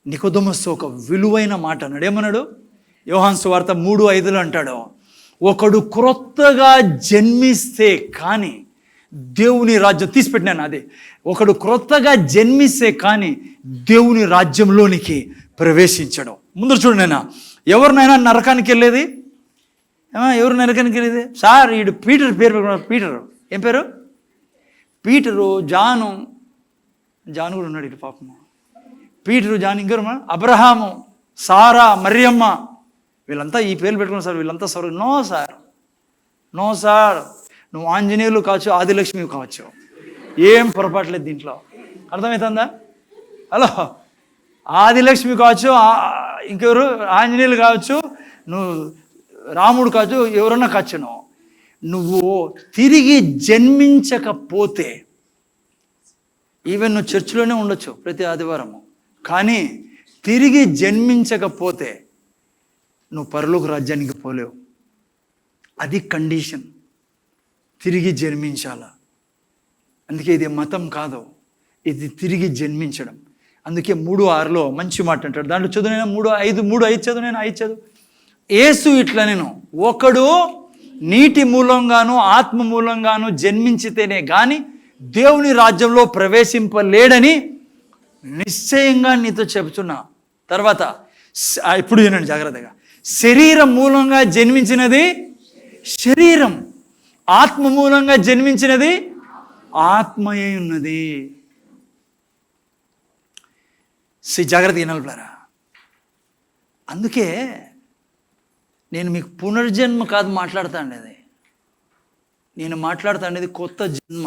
నికోదేమస్ ఒక విలువైన మాట అన్నాడు. ఏమన్నాడు? యోహాను సువార్త 3:5 అంటాడు, ఒకడు క్రొత్తగా జన్మిస్తే కానీ దేవుని రాజ్యం, తీసిపెట్టినాను అదే, ఒకడు క్రొత్తగా జన్మిస్తే కానీ దేవుని రాజ్యంలోనికి ప్రవేశించడం. ముందు చూడండి, నేను ఎవరినైనా నరకానికి వెళ్ళేది, ఎవరు నరకానికి వెళ్ళేది? సార్ వీడు పీటర్ పేరు పెట్టుకున్నారు. పీటరు, ఏం పేరు? పీటరు, జాను కూడా ఉన్నాడు ఇటు పాపము. పీటరు, జాన్, ఇంకెవరు? అబ్రహాము, సారా, మరియమ్మ, వీళ్ళంతా ఈ పేర్లు పెట్టుకున్నారు. సార్ వీళ్ళంతా సార్, నో సార్, నువ్వు ఆంజనేయులు కావచ్చు, ఆదిలక్ష్మి కావచ్చు, ఏం పొరపాట్లేదు దీంట్లో. అర్థమవుతుందా? హలో, ఆదిలక్ష్మి కావచ్చు, ఇంకెవరు, ఆంజనేయులు కావచ్చు, నువ్వు రాముడు కావచ్చు, ఎవరన్నా కావచ్చు. నువ్వు తిరిగి జన్మించకపోతే, ఈవెన్ నువ్వు చర్చిలోనే ఉండొచ్చు ప్రతి ఆదివారము, కానీ తిరిగి జన్మించకపోతే నువ్వు పరలోక రాజ్యానికి పోలేవు. అది కండిషన్, తిరిగి జన్మించాల. అందుకే ఇది మతం కాదు, ఇది తిరిగి జన్మించడం. అందుకే 3:6 మంచి మాట అంటాడు. దాంట్లో చదువునైనా 3:5 చదువు. యేసు ఇట్లా, నేను ఒకడు నీటి మూలంగాను ఆత్మ మూలంగాను జన్మించితేనే కానీ దేవుని రాజ్యంలో ప్రవేశింపలేడని నిశ్చయంగా నీతో చెబుతున్నా. తర్వాత ఇప్పుడు వినండి జాగ్రత్తగా. శరీరం మూలంగా జన్మించినది శరీరం, ఆత్మ మూలంగా జన్మించినది ఆత్మయే ఉన్నది. జాగ్రత్త వినాలరా. అందుకే నేను మీకు పునర్జన్మ కాదు మాట్లాడుతాండేది, నేను మాట్లాడుతాండేది కొత్త జన్మ.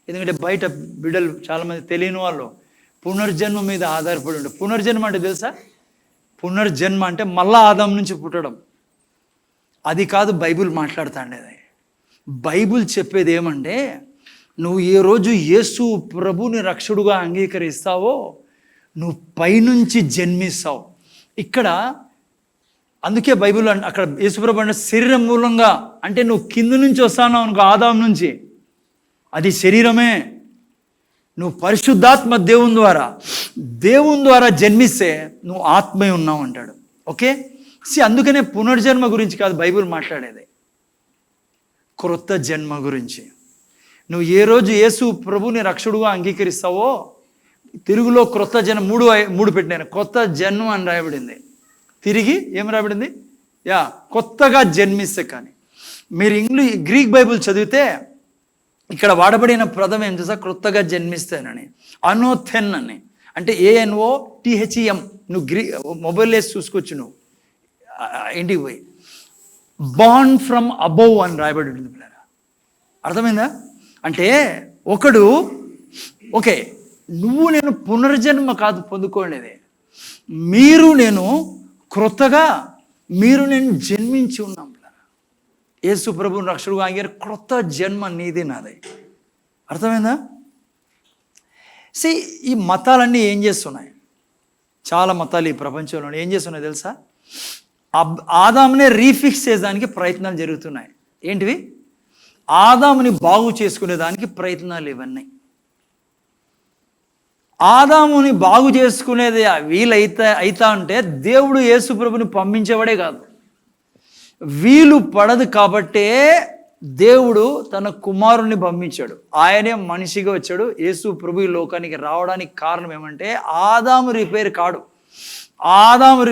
ఎందుకంటే బయట బిడ్డలు చాలామంది తెలియని వాళ్ళు పునర్జన్మ మీద ఆధారపడి ఉంటారు. పునర్జన్మ అంటే తెలుసా? పునర్జన్మ అంటే మళ్ళా ఆదాం నుంచి పుట్టడం. అది కాదు బైబిల్ మాట్లాడుతాండేది. బైబిల్ చెప్పేది ఏమంటే నువ్వు ఏ రోజు యేసు ప్రభుని రక్షకుడుగా అంగీకరిస్తావో నువ్వు పైనుంచి జన్మిస్తావు. ఇక్కడ అందుకే బైబిల్ అక్కడ యేసుప్రభు అంటే శరీరం మూలంగా, అంటే నువ్వు కింద నుంచి వస్తావు అనుకో, ఆదాం నుంచి, అది శరీరమే. నువ్వు పరిశుద్ధాత్మ దేవుని ద్వారా జన్మిస్తే నువ్వు ఆత్మై ఉన్నావు అంటాడు. ఓకే, అందుకనే పునర్జన్మ గురించి కాదు బైబిల్ మాట్లాడేది, క్రొత్త జన్మ గురించి. నువ్వు ఏ రోజు యేసు ప్రభుని రక్షకుడుగా అంగీకరిస్తావో, తెలుగులో క్రొత్త జన్మ మూడు పెట్టినాను, కొత్త జన్మ అని రాయబడింది. తిరిగి ఏం రాయబడింది? కొత్తగా జన్మిస్తే. కానీ మీరు గ్రీక్ బైబిల్ చదివితే ఇక్కడ వాడబడిన పదం ఏం చేస్తా, క్రొత్తగా జన్మిస్తానని, అనోథెన్ అని, అంటే ANOTHEM. నువ్వు మొబైల్ వేసి చూసుకోవచ్చు, నువ్వు ఇంటికి పోయి. బార్న్ ఫ్రమ్ అబోవ్ అని రాయబడి ఉంటుంది పిల్లరా. అర్థమైందా? అంటే ఒకడు ఓకే, నువ్వు నేను పునర్జన్మ కాదు పొందుకోలేదే, నేను క్రొత్తగా నేను జన్మించి ఉన్నాం. యేసు ప్రభుని రక్షకుడుగా అంగీకరి, క్రొత్త జన్మ నీది నాది. అర్థమైందా? ఈ మతాలన్నీ ఏం చేస్తున్నాయి? చాలా మతాలు ఈ ప్రపంచంలో ఏం చేస్తున్నాయి తెలుసా? ఆదామునే రీఫిక్స్ చేసేదానికి ప్రయత్నాలు జరుగుతున్నాయి. ఏంటివి? ఆదాముని బాగు చేసుకునేదానికి ప్రయత్నాలు ఇవన్నీ. ఆదాముని బాగు చేసుకునేది అవుతా ఉంటే దేవుడు యేసు ప్రభుని పంపించేవాడే కాదు. వీలు పడదు కాబట్టే దేవుడు తన కుమారుణ్ణి పంపించాడు. ఆయనే మనిషిగా వచ్చాడు. యేసు ప్రభు ఈ లోకానికి రావడానికి కారణం ఏమంటే ఆదాము రిపేర్ కాడు, ఆదాము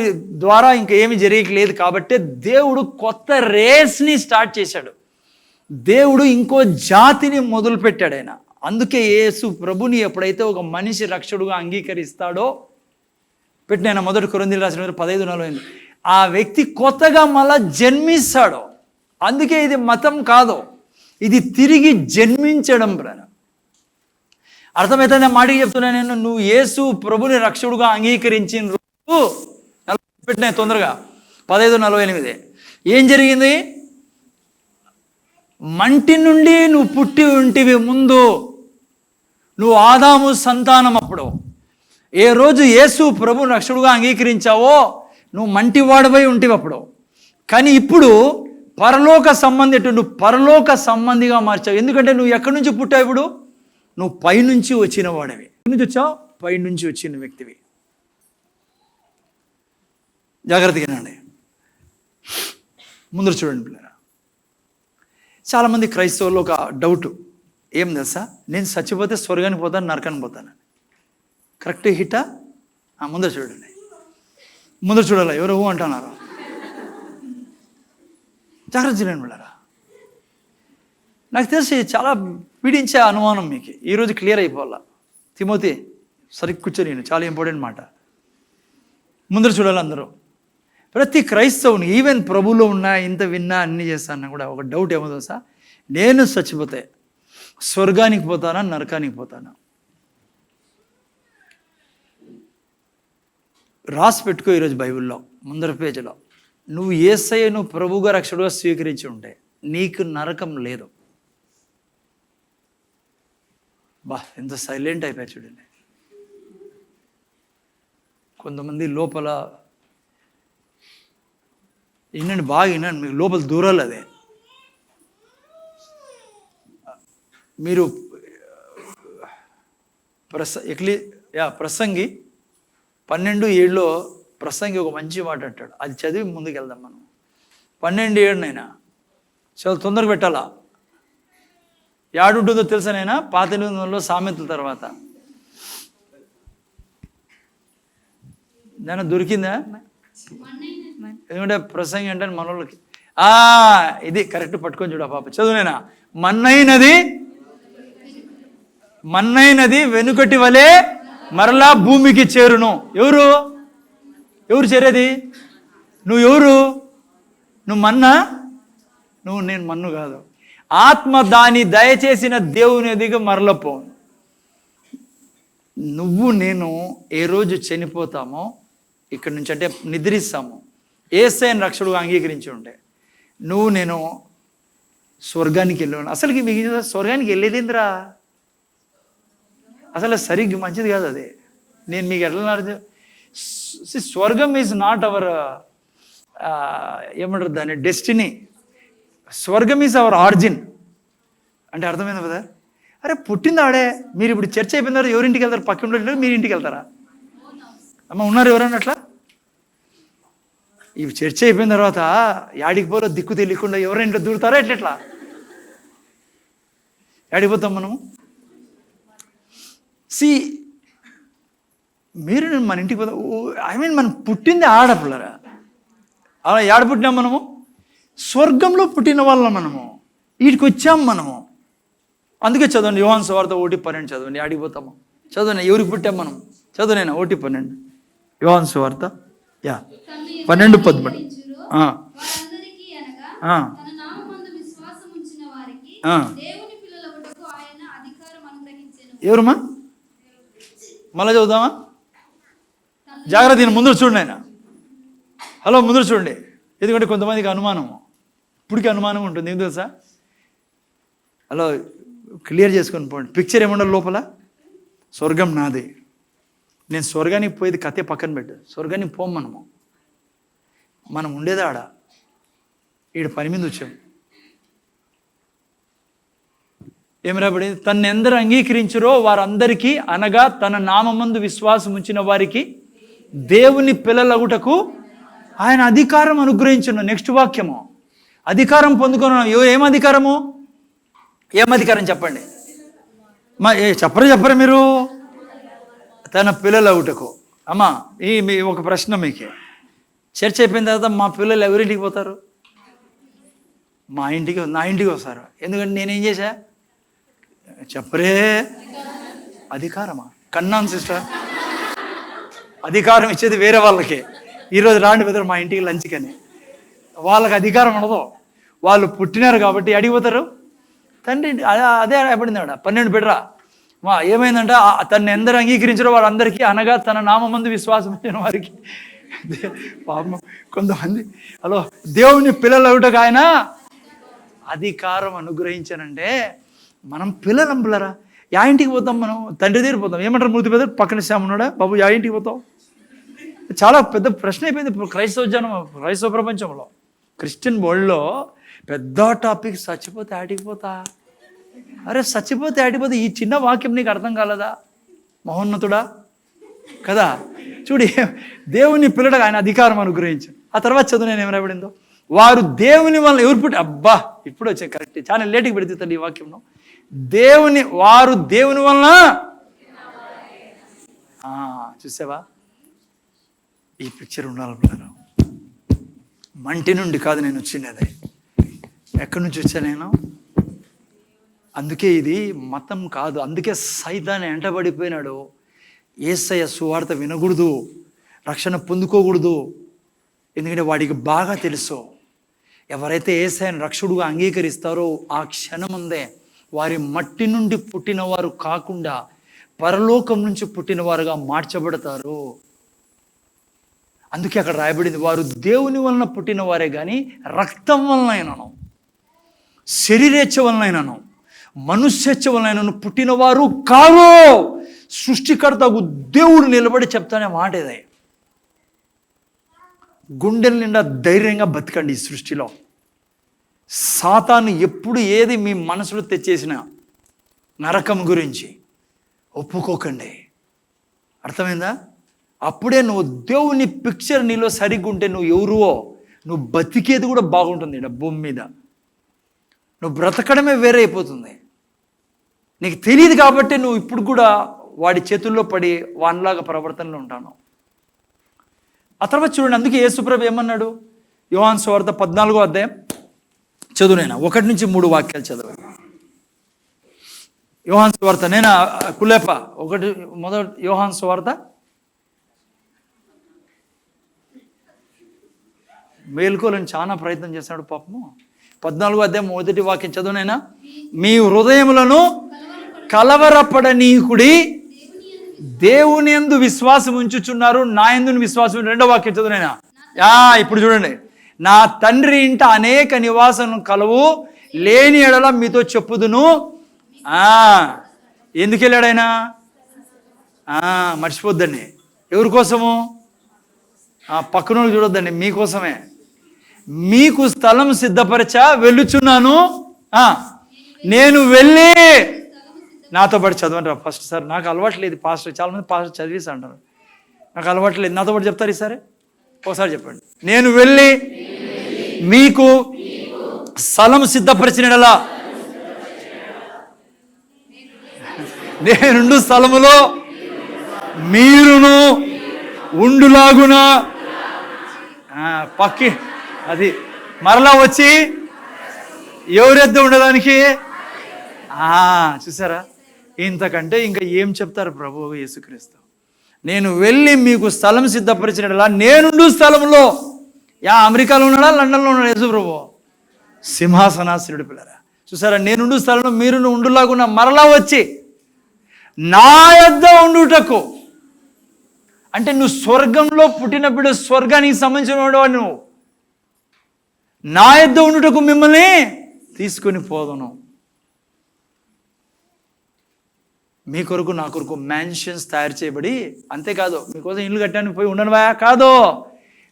ద్వారా ఇంకేమి జరగలేదు కాబట్టి దేవుడు కొత్త రేస్ని స్టార్ట్ చేశాడు. దేవుడు ఇంకో జాతిని మొదలుపెట్టాడు ఆయన. అందుకే యేసు ప్రభుని ఎప్పుడైతే ఒక మనిషి రక్షకుడుగా అంగీకరిస్తాడో, పెట్టిన 1 కొరింథీయులకు రాసిన 15:45, ఆ వ్యక్తి కొత్తగా మళ్ళా జన్మిస్తాడు. అందుకే ఇది మతం కాదు, ఇది తిరిగి జన్మించడం. అర్థమవుతుంది మాటకి చెప్తున్నా నేను. నువ్వు యేసు ప్రభుని రక్షకుడుగా అంగీకరించిన రోజు పెట్టినా తొందరగా 15:48 ఏం జరిగింది? మంటి నుండి నువ్వు పుట్టి ఉంటివి ముందు, నువ్వు ఆదాము సంతానం. అప్పుడు ఏ రోజు యేసు ప్రభు రక్షకుడుగా అంగీకరించావో నువ్వు మంటివాడవై ఉంటివి అప్పుడు. కానీ ఇప్పుడు పరలోక సంబంధి, నువ్వు పరలోక సంబంధిగా మార్చావు. ఎందుకంటే నువ్వు ఎక్కడి నుంచి పుట్టావు? ఇప్పుడు నువ్వు పైనుంచి వచ్చిన వాడివి. ఎక్కడి నుంచి వచ్చావు? పైనుంచి వచ్చిన వ్యక్తివి. జాగ్రత్తగానండి, ముందు చూడండి పిల్లరా. చాలామంది క్రైస్తవుల్లో ఒక డౌట్ ఏం తెలుసా? నేను చచ్చిపోతే స్వర్గానికి పోతాను, నరకానికి పోతాను. కరెక్ట్ హిట్టా? ముందర చూడండి, ముందర చూడాలా? ఎవరు అంటున్నారు? జాగ్రత్త చూడండి పిల్లరా. నాకు తెలిసి చాలా పీడించే అనుమానం మీకు ఈరోజు క్లియర్ అయిపోవాలా. తిమోతి సరిగ్గా కూర్చొని, నేను చాలా ఇంపార్టెంట్ మాట. ముందర చూడాలి అందరూ. ప్రతి క్రైస్తవుని, ఈవెన్ ప్రభులో ఉన్నా, ఇంత విన్నా, అన్నీ చేస్తాను కూడా ఒక డౌట్ ఏమో తెలుసా? నేను చచ్చిపోతే స్వర్గానికి పోతానా, నరకానికి పోతానా? రాసి పెట్టుకో ఈరోజు బైబిల్లో ముందర పేజీలో. నువ్వు యేసయ్యను ప్రభువుగా రక్షకుడుగా స్వీకరించి ఉంటే నీకు నరకం లేదు. ఎంత సైలెంట్ అయిపోయి చూడండి. కొంతమంది లోపల వినండి, బాగా వినండి, మీకు లోపల దూరాలు. అదే మీరు ప్రసంగి 12:7 ప్రసంగి ఒక మంచి మాట అంటాడు. అది చదివి ముందుకు వెళ్దాం మనం. 12:7 చాలా తొందరగా పెట్టాలా. యాడుంటుందో తెలుసా నైనా? పాత నిబంధనలో సామెతల తర్వాత దాని దొరికిందా? ఎందుకంటే ప్రసంగి అంటే మన వాళ్ళకి ఇది కరెక్ట్ పట్టుకొని చూడ పాప. చదువునేనా? మన్నైనది వెనుకటి వలె మరలా భూమికి చేరును. ఎవరు చేరేది? నువ్వు ఎవరు? నువ్వు మన్నా? నేను మన్ను కాదు. ఆత్మ దాని దయచేసిన దేవుని ఎదిగా మరలపోను. నువ్వు నేను ఏ రోజు చనిపోతామో, ఇక్కడి నుంచి అంటే నిద్రిస్తాము, యేసయ్యను రక్షకుడుగా అంగీకరించి ఉంటే, నువ్వు నేను స్వర్గానికి వెళ్ళాను. అసలుకి మీకు స్వర్గానికి వెళ్ళేదేంద్రా? అసలు సరిగ్గా మంచిది కాదు అది. నేను మీకు ఎట్లా స్వర్గం ఈజ్ నాట్ అవర్ ఏమంటారు దాన్ని, డెస్టినీ. స్వర్గం ఈజ్ అవర్ ఆరిజిన్. అంటే అర్థమైంది కదా? అరే పుట్టింది ఆడే. మీరు ఇప్పుడు చర్చ అయిపోయిన తర్వాత ఎవరింటికి వెళ్తారు? పక్కన ఉంటారు, మీరు ఇంటికి వెళ్తారా? అమ్మ ఉన్నారు ఎవరన్నా అట్లా? ఈ చర్చ అయిపోయిన తర్వాత యాడికి పోలో దిక్కు తెలియకుండా ఎవరైనా ఇంట్లో దూరుతారా? ఎట్లెట్లా యాడిపోతాం మనము? మీరు మన ఇంటికి పోతాం. మనం పుట్టింది ఆడపిల్లరా? అలా ఏడ పుట్టినాం మనము? స్వర్గంలో పుట్టిన వాళ్ళం మనము. వీటికి వచ్చాం మనము. అందుకే చదవండి, యోహాను సువార్త 1:12 చదవండి. ఆడిపోతాము చదవండి. ఎవరికి పుట్టాం మనం? చదవనైనా 1:12 యోహాను సువార్త 12:13. ఎవరుమా? మళ్ళీ చదువుదామా? జాగ్రత్త, ముందు చూడండి ఆయన. హలో, ముందు చూడండి. ఎందుకంటే కొంతమందికి అనుమానము, ఇప్పటికీ అనుమానం ఉంటుంది. ఏం తెలుసా? హలో, క్లియర్ చేసుకొని పోండి. పిక్చర్ ఏమన్నా లోపల? స్వర్గం నాది. నేను స్వర్గానికి పోయేది కథే పక్కన పెట్టు. స్వర్గానికి పోం మనం ఉండేది ఆడ. ఈడ పని మీద వచ్చాం. ఏమి రాబడింది? తను ఎందరు అంగీకరించరో వారందరికీ, అనగా తన నామమందు విశ్వాసం ఉంచిన వారికి దేవుని పిల్లలగుటకు ఆయన అధికారం అనుగ్రహించును. నెక్స్ట్ వాక్యము, అధికారం పొందుకున్నాం. ఏం అధికారము? ఏం అధికారం చెప్పండి? చెప్పరు మీరు? తన పిల్లలగుటకు. అమ్మా, మీ ఒక ప్రశ్న మీకే. చర్చ అయిపోయిన తర్వాత మా పిల్లలు ఎవరింటికి పోతారు? నా ఇంటికి వస్తారు. ఎందుకంటే నేనేం చేశా? చెప్పరే. అధికారమా? కన్నాను సిస్టర్. అధికారం ఇచ్చేది వేరే వాళ్ళకి. ఈరోజు రాండి బెదరు మా ఇంటికి లంచ్కని. వాళ్ళకి అధికారం ఉండదు. వాళ్ళు పుట్టినారు కాబట్టి అడిగిపోతారు. తండ్రి అదే పడింది ఆడ 12 బిడ్డరా. ఏమైందంటే తను ఎందరు అంగీకరించారో వారందరికీ, అనగా తన నామమందు విశ్వాసం ఉంచిన వారికి. పాపం కొంతమంది హలో దేవుని పిల్లలవుటకు ఆయన అధికారం అనుగ్రహించానంటే మనం పిల్లలంపులరా. యా ఇంటికి పోతాం మనం? తండ్రి దగ్గర పోతాం. ఏమంటారు మూర్తి పెద్ద పక్కన శ్యామ్ ఉన్నాడా? బాబు యా ఇంటికి పోతాం? చాలా పెద్ద ప్రశ్న అయిపోయింది ఇప్పుడు క్రైస్తవ ప్రపంచంలో. క్రిస్టియన్ వరల్డ్లో పెద్ద టాపిక్ చచ్చిపోతే ఆటికిపోతా. అరే చచ్చిపోతే ఆటిపోతే ఈ చిన్న వాక్యం నీకు అర్థం కాలేదా? మహోన్నతుడా కదా. చూడు, దేవుని పిల్లడగా ఆయన అధికారం అనుగ్రహించాడు. ఆ తర్వాత చదువు నేను ఏం రాబడిందో, వారు దేవుని వల్ల ఎవరు పుట్టి. అబ్బా, ఇప్పుడు వచ్చాయి కరెక్ట్. చాలా లేట్కి పెడుతుంది ఈ వాక్యంలో. వారు దేవుని వలన. చూసావా? ఈ పిక్చర్ ఉండాలి పిల్లలు. మంటి నుండి కాదు నేను వచ్చింది. ఎక్కడి నుంచి వచ్చా నేను? అందుకే ఇది మతం కాదు. అందుకే సైతాన్ని ఎంటబడిపోయినాడు. యేసయ్య సువార్త వినకూడదు, రక్షణ పొందుకోకూడదు. ఎందుకంటే వాడికి బాగా తెలుసు, ఎవరైతే యేసయ్యను రక్షకుడుగా అంగీకరిస్తారో ఆ క్షణముందే వారి మట్టి నుండి పుట్టిన వారు కాకుండా పరలోకం నుంచి పుట్టిన వారుగా మార్చబడతారు. అందుకే అక్కడ రాయబడింది, వారు దేవుని వలన పుట్టిన వారే కానీ రక్తం వలనైనను, శరీరేచ్ఛ వలనైనను, మనుష్యేచ్ఛ వలనైనను పుట్టిన వారు కావు. సృష్టికర్తకు దేవుడు నిలబడి చెప్తానే మాట ఇదే. గుండెల నిండా ధైర్యంగా బతకండి. ఈ సృష్టిలో సాతాను ఎప్పుడు ఏది మీ మనసులో తెచ్చేసిన నరకం గురించి ఒప్పుకోకండి. అర్థమైందా? అప్పుడే నువ్వు దేవుని పిక్చర్ నీలో సరిగ్గా ఉంటే నువ్వు ఎవరువో నువ్వు బతికేది కూడా బాగుంటుంది. ఇక్కడ భూమి మీద నువ్వు బ్రతకడమే వేరే అయిపోతుంది. నీకు తెలియదు కాబట్టి నువ్వు ఇప్పుడు కూడా వాడి చేతుల్లో పడి వానిలాగా ప్రవర్తనలో ఉంటాను. ఆ తర్వాత చూడండి, అందుకే యేసుప్రభు ఏమన్నాడు? యోహాను సువార్త 14వ అధ్యాయం చదువు. నేను 1 నుంచి 3 వాక్యాలు చదవాలి. యోహాను సువార్త నేను కులేప మొదటి యోహాను సువార్త మేల్కోలని చాలా ప్రయత్నం చేస్తున్నాడు పాపము. 14వ అధ్యాయం 1వ వాక్యం చదువునైనా. మీ హృదయములను కలవరపడనీకుడి, దేవుని యందు విశ్వాసం ఉంచుచున్నారు, నా యందు విశ్వాసం. 2వ వాక్యం చదువునైనా. ఇప్పుడు చూడండి, నా తండ్రి ఇంట అనేక నివాసం కలవు, లేని ఎడల మీతో చెప్పుదును. ఎందుకు వెళ్ళాడు ఆయన? మర్చిపోద్దండి. ఎవరి కోసము? పక్కన చూడొద్దండి, మీకోసమే. మీకు స్థలం సిద్ధపరచా వెళ్ళుచున్నాను. నేను వెళ్ళి నాతో పాటు చదవండి ఫస్ట్. సార్ నాకు అలవాట్లేదు పాస్టర్, చాలామంది పాస్టర్ చదివేసి అంటారు, నాకు అలవాట్లేదు. నాతో పాటు చెప్తారు ఈసారి, ఒకసారి చెప్పండి. నేను వెళ్ళి మీకు స్థలం సిద్ధపరిచినలా నేనుండు స్థలములో మీరును ఉండులాగున పక్కి అది మరలా వచ్చి ఎవరెద్దు ఉండడానికి. చూసారా, ఇంతకంటే ఇంకా ఏం చెప్తారు ప్రభువు యేసుక్రీస్తు? నేను వెళ్ళి మీకు స్థలం సిద్ధపరిచినలా నేనుండు స్థలంలో. అమెరికాలో ఉన్నాడా, లండన్లో ఉన్నాడా యేసు ప్రభు? సింహాసనాసనుడి పిల్లరా, చూసారా, నేనుండు స్థలంలో మీరు ఉండులాగున్న మరలా వచ్చి నా యొద్ద ఉండుటకు. అంటే నువ్వు స్వర్గంలో పుట్టినప్పుడు స్వర్గానికి సంబంధించిన వాడు నువ్వు. నా యొద్ద ఉండుటకు మిమ్మల్ని తీసుకొని పోదును. మీ కొరకు నా కొరకు మ్యాన్షన్స్ తయారు చేయబడి, అంతేకాదు మీకోసం ఇల్లు కట్టాను పోయి ఉండనువా, కాదు,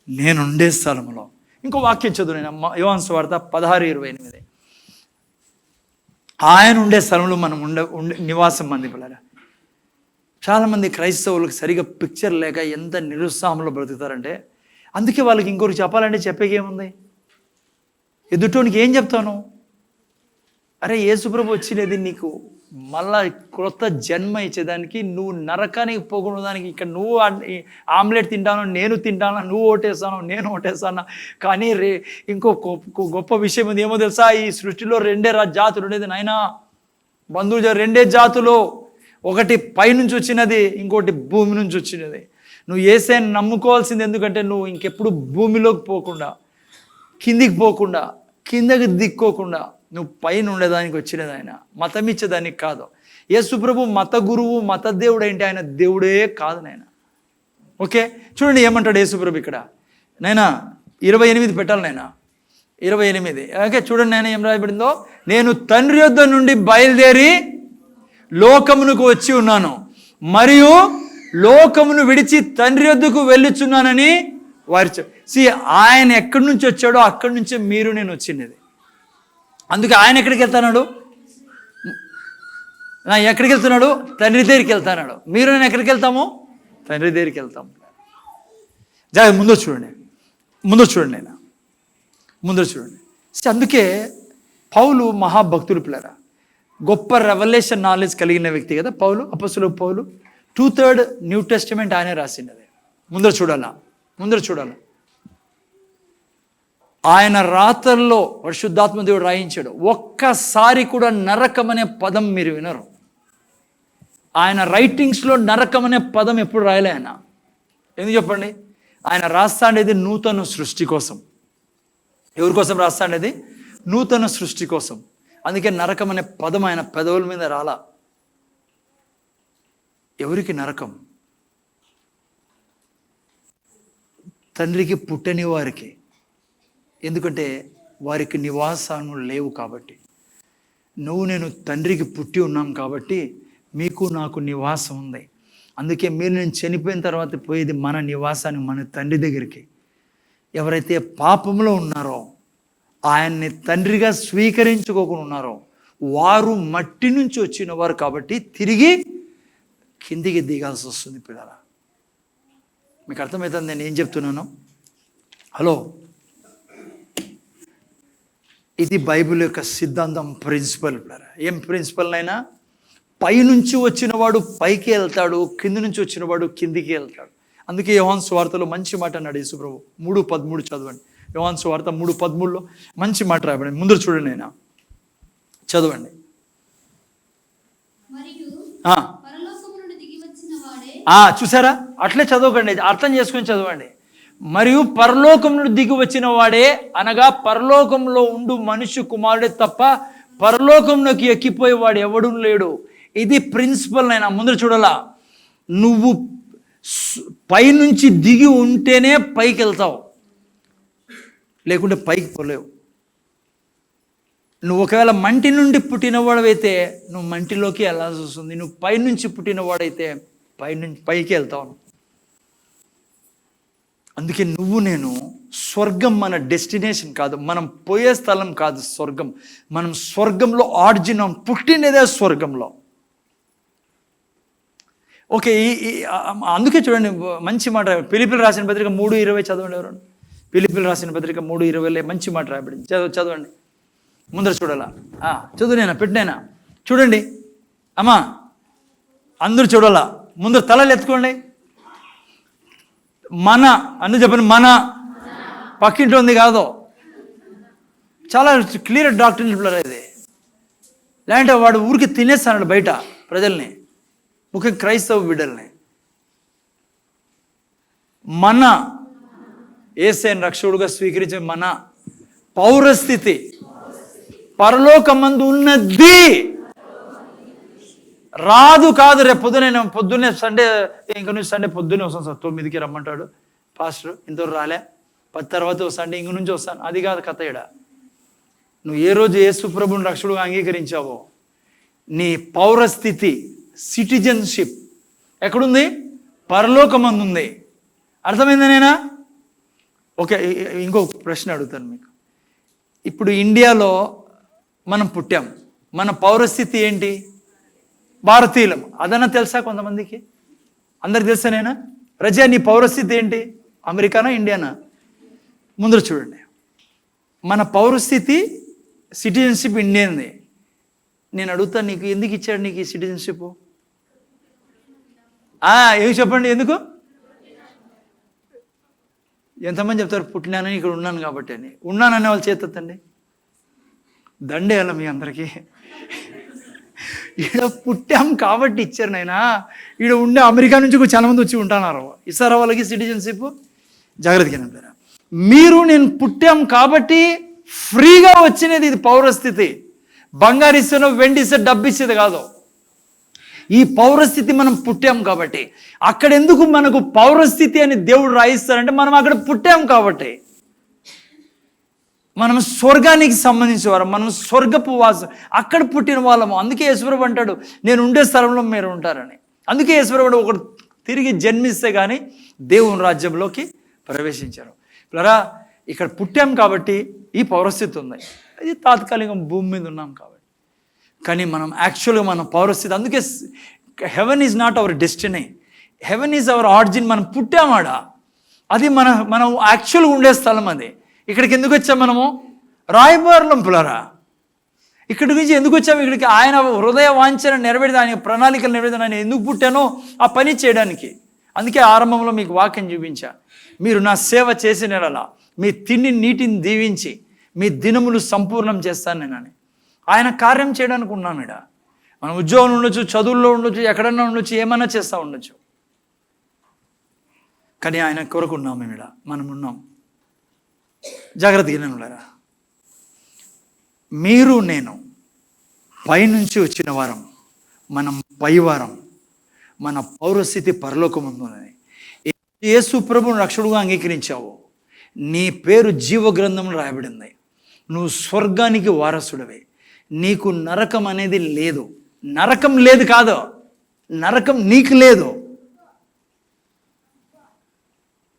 నేనుండే స్థలంలో. ఇంకో వాక్యం చదువు, నేను యోహాను సువార్త 16:28. ఆయన ఉండే స్థలంలో మనం ఉండే నివాసం మంది పిల్లరా. చాలామంది క్రైస్తవులకు సరిగా పిక్చర్ లేక ఎంత నిరుత్సాహంలో బ్రతుకుతారంటే, అందుకే వాళ్ళకి ఇంకొకరికి చెప్పాలంటే చెప్పేకేముంది? ఎదుటోనికి ఏం చెప్తాను? అరే యేసుప్రభు వచ్చినది నీకు మళ్ళా కొత్త జన్మ ఇచ్చేదానికి, నువ్వు నరకానికి పోకుండా దానికి. ఇక్కడ నువ్వు ఆమ్లెట్ తింటాను, నేను తింటాను, నువ్వు ఓటేస్తాను, నేను ఓటేస్తాను. కానీ ఇంకో గొప్ప విషయం ఉంది, ఏమో తెలుసా? ఈ సృష్టిలో రెండే జాతులు ఉండేది నాయనా. బంధువులు రెండే జాతులు, ఒకటి పైనుంచి వచ్చినది, ఇంకోటి భూమి నుంచి వచ్చినది. నువ్వు యేసయ్యను నమ్ముకోవాల్సింది. ఎందుకంటే నువ్వు ఇంకెప్పుడు భూమిలోకి పోకుండా, కిందికి పోకుండా, కిందకి దిక్కోకుండా నువ్వు పైన ఉండేదానికి వచ్చినది ఆయన, మతం ఇచ్చేదానికి కాదు. యేసు ప్రభు మత గురువు, మత దేవుడు ఏంటి? ఆయన దేవుడే కాదు నాయన. ఓకే, చూడండి ఏమంటాడు యేసు ప్రభు ఇక్కడ. నైనా 28 పెట్టాలి నాయన, 28. ఓకే, చూడండి నాయన ఏం రాయబడిందో. నేను తండ్రి యొద్ద నుండి బయలుదేరి లోకమునకు వచ్చి ఉన్నాను, మరియు లోకమును విడిచి తండ్రి యొద్దకు వెళ్ళుచున్నానని వారు ఆయన ఎక్కడి నుంచి వచ్చాడో అక్కడి నుంచే మీరు నేను వచ్చినది. అందుకే ఆయన ఎక్కడికి వెళ్తున్నాడు? ఎక్కడికి వెళ్తున్నాడు? తండ్రి దగ్గరికి వెళ్తున్నాడు. మీరు నేను ఎక్కడికి వెళ్తాము? తండ్రి దగ్గరికి వెళ్తాము. ముందు చూడండి నేను ముందు చూడండి. అందుకే పౌలు మహాభక్తులు పిల్లరా, గొప్ప రెవల్యూషన్ నాలెడ్జ్ కలిగిన వ్యక్తి కదా పౌలు, అపొస్తలుడైన పౌలు. 2/3 న్యూ టెస్టిమెంట్ ఆయనే రాసినది. ముందర చూడాలా. ఆయన రాతల్లో పరిశుద్ధాత్మ దేవుడు రాయించాడు. ఒక్కసారి కూడా నరకం అనే పదం మీరు వినరు. ఆయన రైటింగ్స్లో నరకం అనే పదం ఎప్పుడు రాయలే ఆయన. ఎందుకు చెప్పండి? ఆయన రాస్తాండేది నూతన సృష్టి కోసం. ఎవరి కోసం రాస్తాండేది? నూతన సృష్టి కోసం. అందుకే నరకం అనే పదం ఆయన పెదవుల మీద రాలా. ఎవరికి నరకం? తండ్రికి పుట్టని వారికి. ఎందుకంటే వారికి నివాసాలు లేవు కాబట్టి. నువ్వు నేను తండ్రికి పుట్టి ఉన్నాం కాబట్టి మీకు నాకు నివాసం ఉంది. అందుకే మీరు నేను చనిపోయిన తర్వాత పోయేది మన నివాసానికి, మన తండ్రి దగ్గరికి. ఎవరైతే పాపంలో ఉన్నారో, ఆయన్ని తండ్రిగా స్వీకరించుకోకుండా ఉన్నారో, వారు మట్టి నుంచి వచ్చిన వారు కాబట్టి తిరిగి కిందికి దిగాల్సి వస్తుంది పిల్లల. మీకు అర్థమవుతుంది నేను ఏం చెప్తున్నాను? హలో, ఇది బైబిల్ యొక్క సిద్ధాంతం, ప్రిన్సిపల్ పిల్లల. ఏం ప్రిన్సిపల్ అయినా? పైనుంచి వచ్చినవాడు పైకి వెళ్తాడు, కింది నుంచి వచ్చినవాడు కిందికి వెళ్తాడు. అందుకే యోహాను సువార్తలో మంచి మాట అన్నాడు యేసుప్రభు. 3:13 చదవండి. యోహాను సువార్త 3:13లో మంచి మాట రాయబడి. ముందు చూడండి, అయినా చదవండి. చూసారా? అట్లే చదవకండి, అర్థం చేసుకొని చదవండి. మరియు పరలోకం నుండి దిగి వచ్చిన వాడే, అనగా పరలోకంలో ఉండు మనుష్య కుమారుడే తప్ప పరలోకంలోకి ఎక్కిపోయేవాడు ఎవడు లేడు. ఇది ప్రిన్సిపల్. అయినా ముందర చూడాలా, నువ్వు పైనుంచి దిగి ఉంటేనే పైకి వెళ్తావు, లేకుంటే పైకి పోలేవు. నువ్వు ఒకవేళ మంటి నుండి పుట్టినవాడవైతే నువ్వు మంటిలోకి వెళ్ళాల్సి వస్తుంది. నువ్వు పైనుంచి పుట్టినవాడైతే పైకి వెళ్తావు. అందుకే నేను స్వర్గం మన డెస్టినేషన్ కాదు, మనం పోయే స్థలం కాదు స్వర్గం. మనం స్వర్గంలో ఆర్జినం, పుట్టినదే స్వర్గంలో. ఓకే, అందుకే చూడండి మంచి మాట. ఫిలిప్పీయులకు రాసిన పత్రిక 3:20 చదవండి ఎవరు. ఫిలిప్పీయులకు రాసిన పత్రిక 3:20 మంచి మాట రాయబడింది. చదవండి. ముందర చూడాలా? చదువునేనా పెట్టినైనా చూడండి అమ్మా, అందరూ చూడాలా. ముందర తలలు ఎత్తుకోండి. మన అన్న చెప్పండి. మన పక్కింటి ఉంది కాదు. చాలా క్లియర్ డాక్టరీన్ ఇది. లేదంటే వాడు ఊరికి తినేస్తాడు బయట ప్రజల్ని, ముఖ్యంగా క్రైస్తవ బిడ్డల్ని. మన యేసయ్యను రక్షకుడుగా స్వీకరించే మన పౌరస్థితి పరలోకమందు ఉన్నది, రాదు కాదు. రేపు పొద్దున్నే సండే, ఇంక నుంచి సండే పొద్దున్నే వస్తాను సార్, 9కి రమ్మంటాడు పాస్టర్. ఇంతవరకు రాలే, 10 తర్వాత సండే ఇంక నుంచి వస్తాను. అది కాదు కథ. ఈడ నువ్వు ఏ రోజు యేసు ప్రభువుని రక్షకుడుగా అంగీకరించావో నీ పౌరస్థితి, సిటిజన్షిప్ ఎక్కడుంది? పరలోకమందు ఉంది. అర్థమైందా నేనా? ఓకే, ఇంకో ప్రశ్న అడుగుతాను మీకు. ఇప్పుడు ఇండియాలో మనం పుట్టాం, మన పౌరస్థితి ఏంటి? భారతీయులం. అదన్నా తెలుసా కొంతమందికి? అందరికి తెలుసా? నేనా రజా, నీ పౌరస్థితి ఏంటి? అమెరికానా ఇండియానా? ముందర చూడండి. మన పౌరస్థితి సిటిజన్షిప్ ఇండియన్ది. నేను అడుగుతాను, నీకు ఎందుకు ఇచ్చాడు నీకు ఈ సిటిజన్షిప్? ఏమి చెప్పండి, ఎందుకు? ఎంతమంది చెప్తారు పుట్టినానని, ఇక్కడ ఉన్నాను కాబట్టి అని? ఉన్నాననే వాళ్ళు చేతండి, దండేయాల మీ అందరికీ. ఈడ పుట్టాం కాబట్టి ఇచ్చారు నాయనా. ఈడ ఉండే అమెరికా నుంచి చాలా మంది వచ్చి ఉంటున్నారు. ఇస్తారా వాళ్ళకి సిటిజన్షిప్? జాగ్రత్తగా ఉంటారా మీరు? నేను పుట్టాం కాబట్టి ఫ్రీగా వచ్చినది ఇది పౌరస్థితి. బంగారు ఇస్తానో, వెండి ఇస్తే, డబ్బు ఇచ్చేది కాదు. ఈ పౌరస్థితి మనం పుట్టాం కాబట్టి. అక్కడ ఎందుకు మనకు పౌరస్థితి అని దేవుడు రాయిస్తారంటే మనం అక్కడ పుట్టాం కాబట్టి. మనం స్వర్గానికి సంబంధించేవారు, మనం స్వర్గపు వాసం, అక్కడ పుట్టిన వాళ్ళము. అందుకే యేసుప్రభువు అంటాడు, నేను ఉండే స్థలంలో మీరు ఉంటారని. అందుకే యేసుప్రభువు ఒకడు తిరిగి జన్మిస్తే కానీ దేవుని రాజ్యంలోకి ప్రవేశించారు. పిల్లరా, ఇక్కడ పుట్టాం కాబట్టి ఈ పౌరస్థితి ఉంది. ఇది తాత్కాలికం, భూమి మీద ఉన్నాం కాబట్టి. కానీ మనం యాక్చువల్గా మన పౌరస్థితి, అందుకే heaven is not our destiny, heaven is our origin. మనం పుట్టామాడ, అది మనం యాక్చువల్గా ఉండే స్థలం అది. ఇక్కడికి ఎందుకు వచ్చాం మనము? రాయబారులం పిల్లరా. ఇక్కడి నుంచి ఎందుకు వచ్చాము? ఇక్కడికి ఆయన హృదయ వాంఛన నెరవేర్చి, ఆయన ప్రణాళికలు నెరవేర్చి, ఆయన ఎందుకు పుట్టానో ఆ పని చేయడానికి. అందుకే ఆరంభంలో మీకు వాక్యం చూపించా, మీరు నా సేవ చేసిన నెలలా మీ తిండి నీటిని దీవించి మీ దినములు సంపూర్ణం చేస్తాను నేనని. ఆయన కార్యం చేయడానికి ఉన్నాం. ఇడ మనం ఉద్యోగంలో ఉండొచ్చు, చదువుల్లో ఉండొచ్చు, ఎక్కడన్నా ఉండొచ్చు, ఏమన్నా చేస్తూ ఉండొచ్చు. కానీ ఆయన కొరకు ఉన్నాం మేము. ఇడ మనం ఉన్నాం. జాగ్రత్తగా ఉన్నారా? మీరు నేను పైనుంచి వచ్చిన వారం, మనం పైవారం. మన పౌరస్థితి పరలోకముందున్నది. యేసు ప్రభువును రక్షకుడుగా అంగీకరించావు, నీ పేరు జీవ గ్రంథంలో రాయబడింది. నువ్వు స్వర్గానికి వారసుడివే. నీకు నరకం అనేది లేదు. నరకం లేదు కాదు, నరకం నీకు లేదు.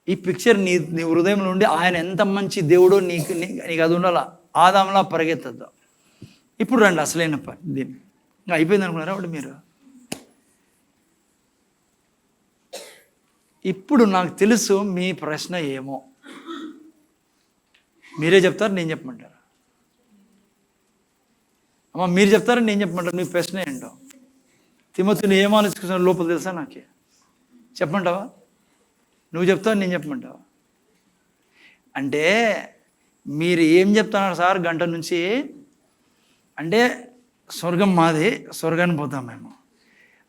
ఈ పిక్చర్ నీ హృదయంలో ఉండి ఆయన ఎంత మంచి దేవుడో నీకు అది ఉండాలా. ఆదాంలా పరిగెత్తద్దు. ఇప్పుడు రండి అసలైన దీన్ని. ఇంకా అయిపోయింది అనుకున్నారా ఒకటి మీరు? ఇప్పుడు నాకు తెలుసు మీ ప్రశ్న ఏమో. మీరే చెప్తారు, నేను చెప్పమంటారా? అమ్మ మీరు చెప్తారా, నేను చెప్పమంటారు? మీ ప్రశ్న ఏంటో? తిమోతిని ఏం ఆలోచించుకున్న లోపల తెలుసా నాకే? చెప్పమంటావా? నువ్వు చెప్తావు, నేను చెప్పమంటావా? అంటే మీరు ఏం చెప్తున్నారు సార్ గంట నుంచి? అంటే స్వర్గం మాది, స్వర్గాన్ని పోతాం మేము.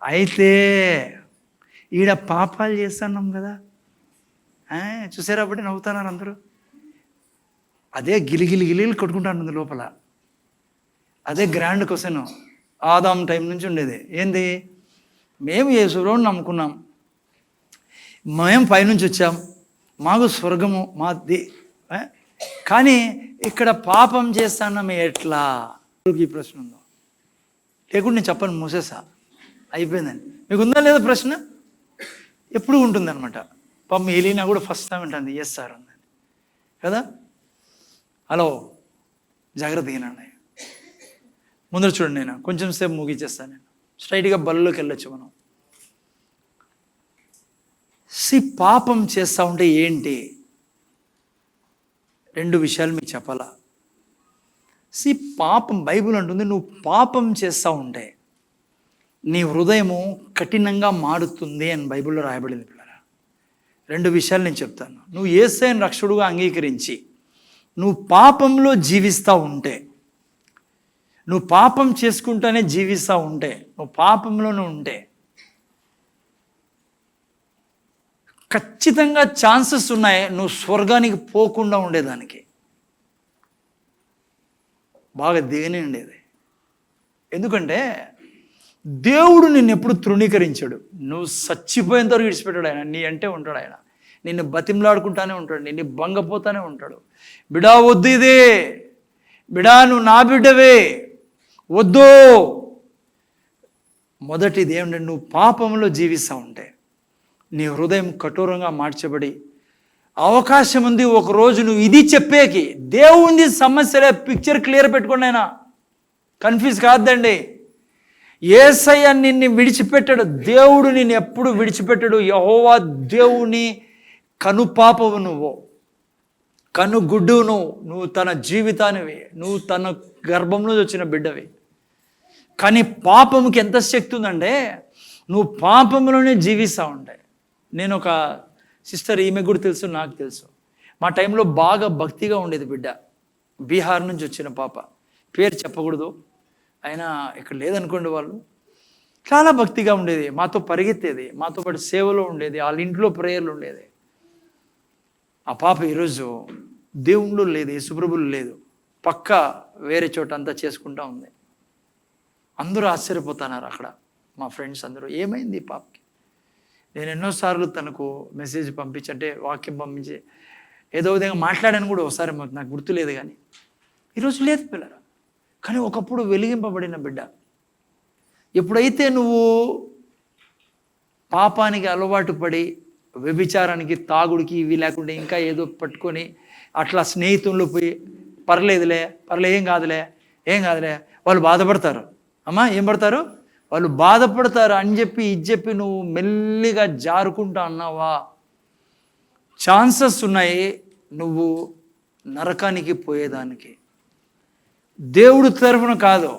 అయితే ఈడ పాపాలు చేస్తున్నాం కదా, చూసారా? అప్పుడే నవ్వుతున్నారు అందరూ. అదే గిలిగిలి కొట్టుకుంటాను లోపల. అదే గ్రాండ్ క్వశ్చన్ ఆదాం టైం నుంచి ఉండేది. ఏంది? మేము యేసుప్రభువుని నమ్ముకున్నాం, మేము పైనుంచి వచ్చాం, మాకు స్వర్గము మాది. కానీ ఇక్కడ పాపం చేస్తున్నాం ఎట్లా? ఈ ప్రశ్న ఉందో లేకుండా నేను చెప్పను, మూసేసా, అయిపోయిందండి. మీకు ఉందా లేదా ప్రశ్న? ఎప్పుడు ఉంటుందన్నమాట. పాపం ఎలీనా కూడా ఫస్ట్ టైం ఉంటుంది ఎస్ సార్ ఉందండి కదా. హలో, జాగ్రత్తగా వినండి. ముందర చూడండి, నేను కొంచెం సేపు ముగించేస్తాను. నేను స్ట్రైట్గా బల్లోకి వెళ్ళొచ్చు మనం. పాపం చేస్తూ ఉంటే ఏంటి? 2 విషయాలు మీకు చెప్పాలా. పాపం, బైబిల్ అంటుంది నువ్వు పాపం చేస్తూ ఉంటే నీ హృదయము కఠినంగా మారుతుంది అని బైబిల్లో రాయబడింది పిల్లరా. 2 విషయాలు నేను చెప్తాను. నువ్వు యేసయ్యను రక్షకుడుగా అంగీకరించి నువ్వు పాపంలో జీవిస్తూ ఉంటే, నువ్వు పాపం చేసుకుంటూనే జీవిస్తూ ఉంటే, నువ్వు పాపంలోనే ఉంటే ఖచ్చితంగా ఛాన్సెస్ ఉన్నాయి నువ్వు స్వర్గానికి పోకుండా ఉండేదానికి. బాగా దిగనే ఉండేది. ఎందుకంటే దేవుడు నిన్ను ఎప్పుడు తృణీకరించాడు. నువ్వు చచ్చిపోయేంత వరకు విడిచిపెట్టాడు ఆయన. నీ అంటే ఉంటాడు ఆయన. నిన్ను బతిమలాడుకుంటానే ఉంటాడు, నిన్ను బంగపోతానే ఉంటాడు. బిడా వద్దు, ఇదే బిడా నువ్వు నా బిడ్డవే, వద్దు. మొదటిది ఏమిటంటే నువ్వు పాపంలో జీవిస్తూ ఉంటే నీ హృదయం కఠోరంగా మార్చబడి అవకాశం ఉంది ఒకరోజు నువ్వు ఇది చెప్పేకి. దేవుని సమస్యలే, పిక్చర్ క్లియర్ పెట్టుకోండి, ఆయన కన్ఫ్యూజ్ కాద్దండి. యేసయ్య నిన్ను విడిచిపెట్టాడు, దేవుడు నిన్ను ఎప్పుడు విడిచిపెట్టాడు. యెహోవా దేవుని కనుపాపవు నువ్వు, కనుగుడ్డు నువ్వు తన జీవితానివి, నువ్వు తన గర్భంలో వచ్చిన బిడ్డవి. కానీ పాపముకి ఎంత శక్తి ఉందంటే నువ్వు పాపంలోనే జీవిస్తూ ఉంటాయి. నేను ఒక సిస్టర్, ఈమె కూడా తెలుసు, నాకు తెలుసు. మా టైంలో బాగా భక్తిగా ఉండేది బిడ్డ, బీహార్ నుంచి వచ్చిన పాప, పేరు చెప్పకూడదు, అయినా ఇక్కడ లేదనుకోండి. వాళ్ళు చాలా భక్తిగా ఉండేది, మాతో పరిగెత్తేది, మాతో పాటు సేవలో ఉండేది, వాళ్ళ ఇంట్లో ప్రేయర్లు ఉండేది. ఆ పాప ఈరోజు దేవుళ్ళు లేదు, యేసుప్రభులు లేదు, పక్క వేరే చోట అంతా చేసుకుంటా ఉంది. అందరూ ఆశ్చర్యపోతున్నారు అక్కడ, మా ఫ్రెండ్స్ అందరూ, ఏమైంది ఈ పాపకి? నేను ఎన్నోసార్లు తనకు మెసేజ్ పంపించంటే, వాక్యం పంపించి ఏదో విధంగా మాట్లాడాను కూడా ఒకసారి, నాకు గుర్తులేదు. కానీ ఈరోజు లేదు పిల్లరా. కానీ ఒకప్పుడు వెలిగింపబడిన బిడ్డ. ఎప్పుడైతే నువ్వు పాపానికి అలవాటు పడి వ్యభిచారానికి, తాగుడికి, ఇవి లేకుండా ఇంకా ఏదో పట్టుకొని అట్లా స్నేహితుల్లో పోయి పర్లేదులే, ఏం కాదులే వాళ్ళు బాధపడతారు. అమ్మా ఏం పడతారు? వాళ్ళు బాధపడతారు అని చెప్పి ఇది చెప్పి నువ్వు మెల్లిగా జారుకుంటా అన్నావా, ఛాన్సెస్ ఉన్నాయి నువ్వు నరకానికి పోయేదానికి. దేవుడు తరఫున కాదు,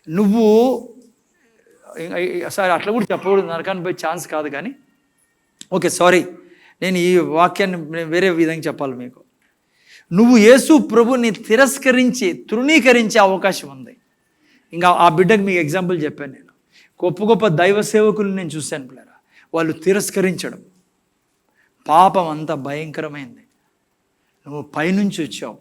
నువ్వు సారీ అట్లా కూడా చెప్పకూడదు, నరకానికి పోయే ఛాన్స్ కాదు. కానీ ఓకే సారీ, నేను ఈ వాక్యాన్ని వేరే విధంగా చెప్పాలి మీకు. నువ్వు యేసు ప్రభుని తృణీకరించే అవకాశం ఉంది. ఇంకా ఆ బిడ్డకు మీకు ఎగ్జాంపుల్ చెప్పాను నేను. గొప్ప దైవ సేవకులు నేను చూశాను పిల్లరా, వాళ్ళు తిరస్కరించడం. పాపం అంత భయంకరమైంది. నువ్వు పైనుంచి వచ్చావు,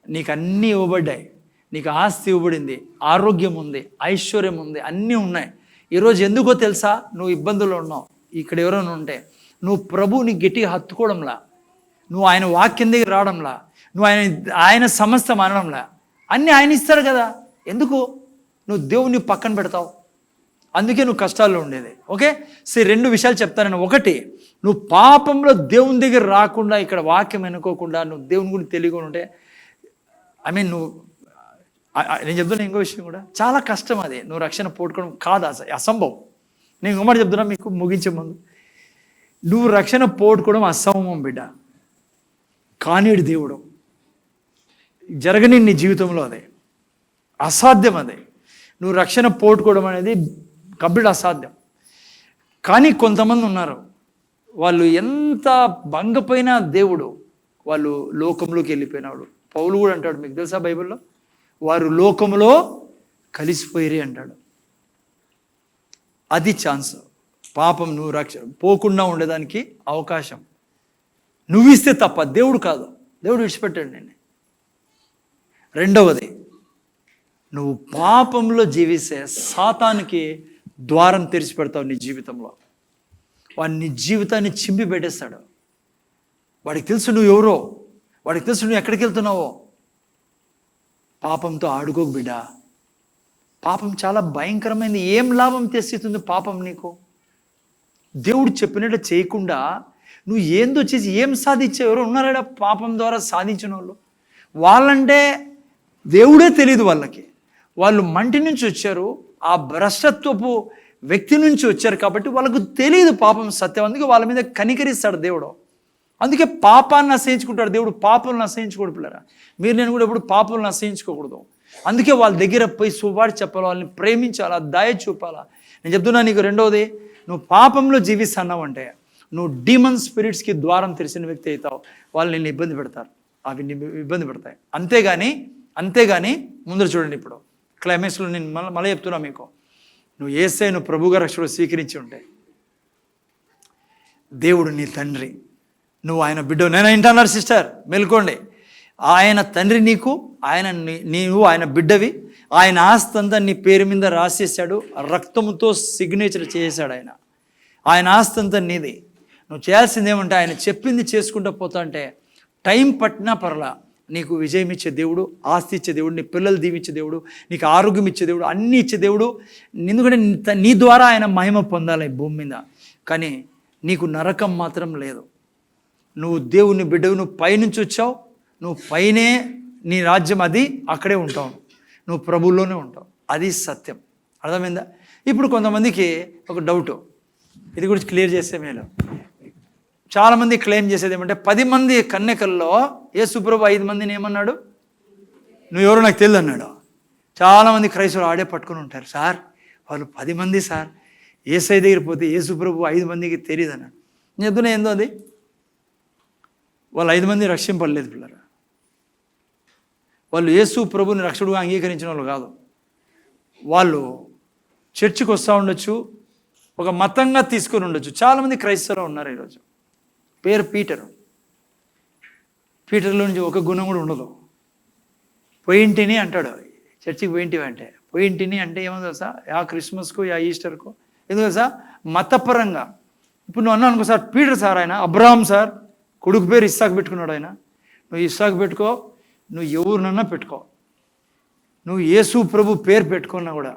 నీకు అన్నీ ఇవ్వబడ్డాయి, నీకు ఆస్తి ఇవ్వబడింది, ఆరోగ్యం ఉంది, ఐశ్వర్యం ఉంది, అన్నీ ఉన్నాయి. ఈరోజు ఎందుకో తెలుసా నువ్వు ఇబ్బందుల్లో ఉన్నావు? ఇక్కడ ఎవరైనా ఉంటే నువ్వు ప్రభువుని గట్టిగా హత్తుకోవడంలా, నువ్వు ఆయన వాక్యం దగ్గర రావడంలా, నువ్వు ఆయన సమస్తం అనడంలా. అన్నీ ఆయన ఇస్తారు కదా, ఎందుకు నువ్వు దేవుని పక్కన పెడతావు? అందుకే నువ్వు కష్టాల్లో ఉండేది. ఓకే, 2 విషయాలు చెప్తాను. ఒకటి, నువ్వు పాపంలో దేవుని దగ్గర రాకుండా, ఇక్కడ వాక్యం అనుకోకుండా, నువ్వు దేవుని గురించి తెలియకుండా ఉంటే, నువ్వు నేను చెప్తున్నా ఇంకో విషయం కూడా చాలా కష్టం. అది నువ్వు రక్షణ పోగొట్టుకోవడం కాదు, అసంభవం. నేను ఇంకోటి చెప్తున్నా మీకు ముగించే ముందు, నువ్వు రక్షణ పోగొట్టుకోవడం అసంభవం బిడ్డ. కానీడు దేవుడు జరగని నీ జీవితంలో అదే అసాధ్యం. అదే నువ్వు రక్షణ పోగొట్టుకోవడం అనేది కంప్లీట్ అసాధ్యం. కానీ కొంతమంది ఉన్నారు, వాళ్ళు ఎంత భంగపోయినా దేవుడు, వాళ్ళు లోకంలోకి వెళ్ళిపోయినాడు. పౌలు కూడా అంటాడు, మీకు తెలుసా బైబిల్లో, వారు లోకంలో కలిసిపోయిరే అంటాడు. అది ఛాన్స్. పాపం నువ్వు రక్షణ పోకుండా ఉండేదానికి అవకాశం నువ్వు ఇస్తే తప్ప, దేవుడు కాదు. దేవుడు విడిచిపెట్టాడు నేను. రెండవది, నువ్వు పాపంలో జీవిస్తే సాతానికి ద్వారం తెరిచి పెడతావు నీ జీవితంలో. వాడు నీ జీవితాన్ని చింపి పెట్టేస్తాడు. వాడికి తెలుసు నువ్వు ఎవరో, వాడికి తెలుసు నువ్వు ఎక్కడికి వెళ్తున్నావో. పాపంతో ఆడుకోకు బిడ్డ. పాపం చాలా భయంకరమైనది. ఏం లాభం తెస్తుంది పాపం నీకు? దేవుడు చెప్పినట్టు చేయకుండా నువ్వు ఏందో చేసి ఏం సాధించావు? ఎవరు ఉన్నారా పాపం ద్వారా సాధించిన వాళ్ళు? వాళ్ళంటే దేవుడే తెలియదు వాళ్ళకి. వాళ్ళు మంటి నుంచి వచ్చారు, ఆ భ్రష్టత్వపు వ్యక్తి నుంచి వచ్చారు కాబట్టి వాళ్ళకు తెలియదు పాపం సత్యం. అందుకే వాళ్ళ మీద కనికరిస్తాడు దేవుడు. అందుకే పాపాన్ని అసహించుకుంటాడు దేవుడు. పాపలను అసహించుకోడు పిల్లరా. మీరు నేను కూడా ఎప్పుడు పాపలను అసహించుకోకూడదు. అందుకే వాళ్ళ దగ్గర పోయి సువార్త చెప్పాలి, వాళ్ళని ప్రేమించాలా, దయ చూపాలా. నేను చెప్తున్నా నీకు, రెండవది, నువ్వు పాపంలో జీవిస్తున్నావు అంటే నువ్వు డీమన్ స్పిరిట్స్కి ద్వారం తెరిచిన వ్యక్తి అవుతావు. వాళ్ళు నిన్ను ఇబ్బంది పెడతారు, అవి ఇబ్బంది పెడతాయి. అంతేగాని ముందర చూడండి, ఇప్పుడు క్లైమాక్స్లో నేను మళ్ళీ చెప్తున్నా మీకు, నువ్వు యేసయ్యను ప్రభువుగా రక్షకుడు స్వీకరించి ఉంటే దేవుడు నీ తండ్రి, నువ్వు ఆయన బిడ్డ. నేను వింటున్నారు సిస్టర్, మెలుకోండి. ఆయన తండ్రి నీకు, నీవు ఆయన బిడ్డవి. ఆయన ఆస్తి అంతా నీ పేరు మీద రాసేసాడు, రక్తముతో సిగ్నేచర్ చేసాడు. ఆయన ఆస్తి అంతా నీది. నువ్వు చేయాల్సింది ఏమంటే ఆయన చెప్పింది చేసుకుంటూ పోతా అంటే టైం పట్టినా పర్లా, నీకు విజయం ఇచ్చే దేవుడు, ఆస్తి ఇచ్చే దేవుడు, నీ పిల్లలు దీవించే దేవుడు, నీకు ఆరోగ్యం ఇచ్చే దేవుడు, అన్నీ ఇచ్చే దేవుడు. ఎందుకంటే నీ ద్వారా ఆయన మహిమ పొందాలి భూమి మీద. కానీ నీకు నరకం మాత్రం లేదు. నువ్వు దేవుని బిడ్డవు, నువ్వు పైనుంచి వచ్చావు, నువ్వు పైనే నీ రాజ్యం, అది అక్కడే ఉంటావు, నువ్వు ప్రభువులోనే ఉంటావు. అది సత్యం. అర్థమైందా? ఇప్పుడు కొంతమందికి ఒక డౌటు, ఇది గురించి క్లియర్ చేస్తే మేలు. చాలామంది క్లెయిమ్ చేసేది ఏమంటే 10 మంది కన్యకల్లో యేసుప్రభు 5 మందిని ఏమన్నాడు? నువ్వు ఎవరో నాకు తెలియదు అన్నాడు. చాలామంది క్రైస్తవులు ఆడే పట్టుకుని ఉంటారు, సార్ వాళ్ళు 10 మంది సార్, యేసయ్య దగ్గర పోతే యేసుప్రభు 5 మందికి తెలియదు అన్నాడు. నేను చెప్తున్నా ఏందో అది, వాళ్ళు 5 మంది రక్షింపలేదు పిల్లరా. వాళ్ళు యేసు ప్రభుని రక్షకుడుగా అంగీకరించిన వాళ్ళు కాదు. వాళ్ళు చర్చికి వస్తూ ఉండొచ్చు, ఒక మతంగా తీసుకొని ఉండొచ్చు. చాలామంది క్రైస్తవులు ఉన్నారు ఈరోజు. పేరు పీటర్లో నుంచి ఒక గుణం కూడా ఉండదు. పోయింటిని అంటాడు, చర్చికి పోయింటివి అంటే. పోయింటిని అంటే ఏమో తెలుసా, యా క్రిస్మస్కు యా ఈస్టర్కు, ఎందుకు తెలుసా, మతపరంగా. ఇప్పుడు నువ్వు అన్నావు అనుకో, సార్ పీటర్ సార్ ఆయన అబ్రహాం సార్ కొడుకు పేరు ఇస్సాకు పెట్టుకున్నాడు ఆయన, నువ్వు ఇస్సాకు పెట్టుకో, నువ్వు ఎవరినన్నా పెట్టుకో, నువ్వు యేసు ప్రభు పేరు పెట్టుకున్నా కూడా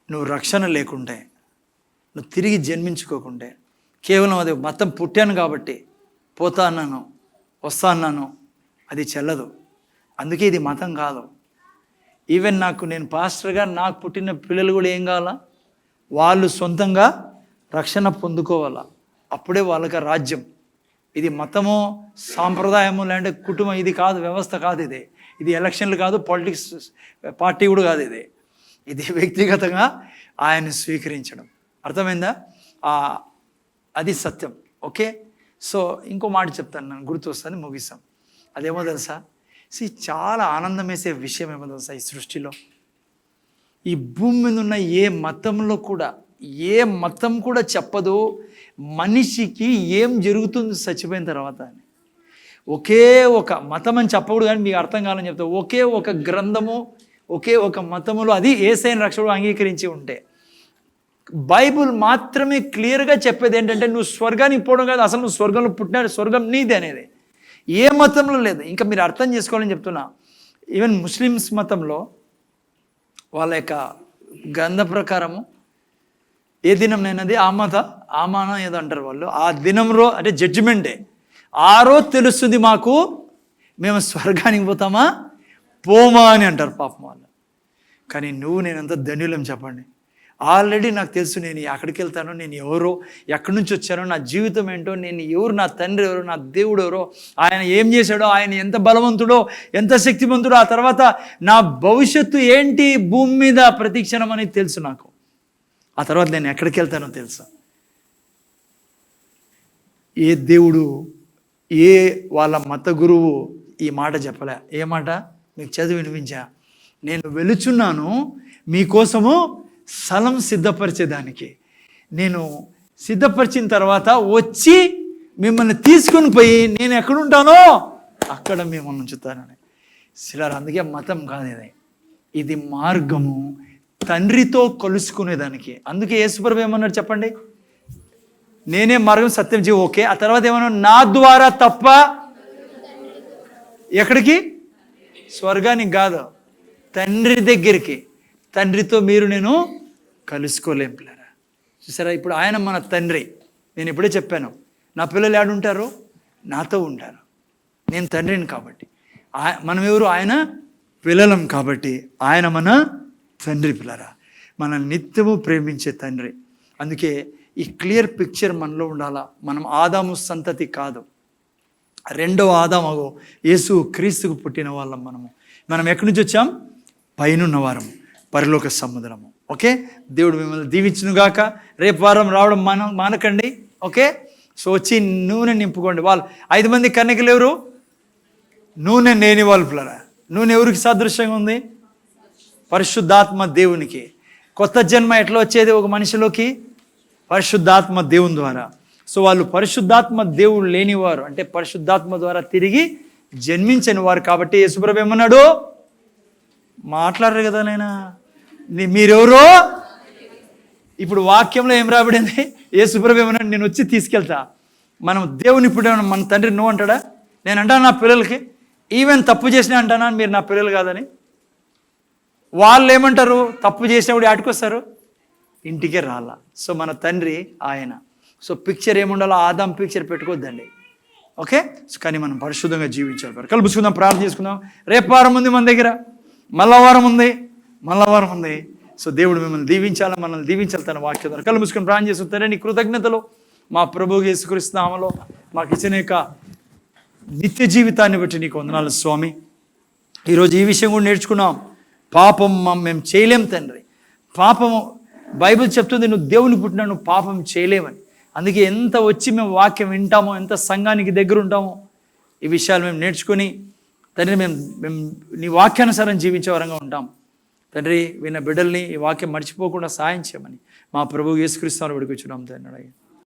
నువ్వు రక్షణ లేకుంటే, నువ్వు తిరిగి జన్మించుకోకుంటే, కేవలం అది మతం పుట్టాను కాబట్టి పోతా అన్నాను, వస్తా అన్నాను, అది చెల్లదు. అందుకే ఇది మతం కాదు. ఈవెన్ నేను పాస్టర్గా నాకు పుట్టిన పిల్లలు కూడా ఏం కావాలా, వాళ్ళు సొంతంగా రక్షణ పొందుకోవాలా. అప్పుడే వాళ్ళకి రాజ్యం. ఇది మతమో సాంప్రదాయము లేదంటే కుటుంబం ఇది కాదు, వ్యవస్థ కాదు. ఇది ఎలక్షన్లు కాదు, పాలిటిక్స్ పార్టీ కూడా కాదు. ఇది వ్యక్తిగతంగా ఆయన్ని స్వీకరించడం. అర్థమైందా? అది సత్యం. ఓకే, సో ఇంకో మాట చెప్తాను, నన్ను గుర్తు వస్తుంది, ముగిస్తాం. అదేమో తెలుసా, చాలా ఆనందం వేసే విషయం ఏమో తెలుసా, ఈ సృష్టిలో ఈ భూమి మీద ఉన్న ఏ మతం కూడా చెప్పదు మనిషికి ఏం జరుగుతుంది చచ్చిపోయిన తర్వాత అని. ఒకే ఒక మతం అని చెప్పకూడదు, కానీ మీకు అర్థం కావాలని చెప్తా. ఒకే ఒక గ్రంథము, ఒకే ఒక మతములో, అది యేసయ్యను రక్షకుడు అంగీకరించి ఉంటే, బైబుల్ మాత్రమే క్లియర్గా చెప్పేది ఏంటంటే నువ్వు స్వర్గానికి పోవడం కాదు, అసలు నువ్వు స్వర్గంలో పుట్టినాడు, స్వర్గం నీది అనేది ఏ మతంలో లేదు. ఇంకా మీరు అర్థం చేసుకోవాలని చెప్తున్నా. ఈవెన్ ముస్లిమ్స్ మతంలో వాళ్ళ యొక్క గ్రంథ ప్రకారము ఏ దినం నేనది ఆమాన ఏదో అంటారు వాళ్ళు, ఆ దినంలో అంటే జడ్జిమెంటే, ఆ రోజు తెలుస్తుంది మాకు మేము స్వర్గానికి పోతామా పోమా అని అంటారు పాపం వాళ్ళు. కానీ నువ్వు నేనంత ధన్యులం చెప్పండి. ఆల్రెడీ నాకు తెలుసు నేను ఎక్కడికి వెళ్తానో, నేను ఎవరో, ఎక్కడి నుంచి వచ్చానో, నా జీవితం ఏంటో, నేను ఎవరు, నా తండ్రి ఎవరో, నా దేవుడు ఎవరో, ఆయన ఏం చేశాడో, ఆయన ఎంత బలవంతుడో, ఎంత శక్తివంతుడో, ఆ తర్వాత నా భవిష్యత్తు ఏంటి భూమి మీద ప్రతిక్షణం అనేది తెలుసు నాకు. ఆ తర్వాత నేను ఎక్కడికి వెళ్తానో తెలుసా. ఏ దేవుడు, ఏ వాళ్ళ మత గురువు ఈ మాట చెప్పలే. ఏ మాట మీకు చదివి వినిపించా, నేను వెలుచున్నాను మీకోసము స్థలం సిద్ధపరిచేదానికి, నేను సిద్ధపరిచిన తర్వాత వచ్చి మిమ్మల్ని తీసుకుని పోయి నేను ఎక్కడుంటానో అక్కడ మిమ్మల్ని ఉంచుతానని. శిలారు, అందుకే మతం కాదు ఇది మార్గము, తండ్రితో కలుసుకునేదానికి. అందుకే యేసుప్రభు ఏమన్నాడు చెప్పండి, నేనే మార్గం సత్యం జీవం. ఓకే, ఆ తర్వాత ఏమన్నా, నా ద్వారా తప్ప ఎక్కడికి స్వర్గానికి కాదు, తండ్రి దగ్గరికి. తండ్రితో మీరు నేను కలుసుకోలేం పిల్లరా. చూసారా, ఇప్పుడు ఆయన మన తండ్రి. నేను ఇప్పుడే చెప్పాను, నా పిల్లలు ఏడుంటారు? నాతో ఉంటారు. నేను తండ్రిని కాబట్టి. మనం ఎవరు? ఆయన పిల్లలం కాబట్టి ఆయన మన తండ్రి పిల్లరా. మనల్ని నిత్యము ప్రేమించే తండ్రి. అందుకే ఈ క్లియర్ పిక్చర్ మనలో ఉండాలా. మనం ఆదాము సంతతి కాదు, రెండవ ఆదాము యేసు క్రీస్తుకు పుట్టిన వాళ్ళం. మనం ఎక్కడి నుంచి వచ్చాం? పైనున్న వారము, పరలోక సముద్రము. ఓకే, దేవుడు మిమ్మల్ని దీవించునుగాక. రేపు వారం రావడం మానకండి. ఓకే, సో వచ్చి నూనె నింపుకోండి. వాళ్ళు 5 మంది కన్యకలు ఎవరు? నూనె లేని వాళ్ళు పిల్లరా. నూనె ఎవరికి సాదృశ్యంగా ఉంది? పరిశుద్ధాత్మ దేవునికి. కొత్త జన్మ ఎట్లా వచ్చేది ఒక మనిషిలోకి? పరిశుద్ధాత్మ దేవుని ద్వారా. సో వాళ్ళు పరిశుద్ధాత్మ దేవుడు లేనివారు, అంటే పరిశుద్ధాత్మ ద్వారా తిరిగి జన్మించని వారు. కాబట్టి యేసుప్రభు ఏమన్నాడు? మాట్లాడరు కదా నాయనా, మీరెవరో. ఇప్పుడు వాక్యంలో ఏం రాబడింది? యేసుప్రభు ఏమన్నాడు? నేను వచ్చి తీసుకెళ్తా. మనం దేవుని ఇప్పుడు మన తండ్రి నువ్వు అంటాడా? నేను అంటాను నా పిల్లలకి, ఈవెన్ తప్పు చేసినా అంటానా మీరు నా పిల్లలు కాదని. వాళ్ళు ఏమంటారు? తప్పు చేసినప్పుడు ఆటుకొస్తారు, ఇంటికే రాలా. సో మన తండ్రి ఆయన. సో పిక్చర్ ఏముండాలో ఆదాం పిక్చర్ పెట్టుకోవద్దండి. ఓకే, కానీ మనం పరిశుద్ధంగా జీవించాలి. కలుపుకుందాం, ప్రార్థన చేసుకుందాం. రేపు వారం ఉంది మన దగ్గర, మళ్ళా వారం ఉంది. సో దేవుడు మిమ్మల్ని దీవించాలి, మనల్ని దీవించాలి తన వాక్యం ద్వారా. కళ్ళు మూసుకొని ప్రార్థన చేస్తుంటారే. నీ కృతజ్ఞతలు మా ప్రభువు యేసుక్రీస్తు నామములో మాకు ఇచ్చిన యొక్క నిత్య జీవితాన్ని బట్టి నీకు వందనాలు స్వామి. ఈరోజు ఈ విషయం కూడా నేర్చుకున్నాం. పాపం మేము చేయలేం తండ్రి. పాపము బైబిల్ చెప్తుంది, నువ్వు దేవుని పుట్టినా నువ్వు పాపం చేయలేమని. అందుకే ఎంత వచ్చి మేము వాక్యం వింటామో, ఎంత సంఘానికి దగ్గర ఉంటామో, ఈ విషయాలు మేము నేర్చుకొని తండ్రి మేము నీ వాక్యానుసారం జీవించే వరంగా ఉంటాం తండ్రి. విన్న బిడ్డల్ని ఈ వాక్యం మర్చిపోకుండా సాయం చేయమని మా ప్రభువు యేసుక్రీస్తు వారిని వేడుకొంచున్నాం తండ్రి.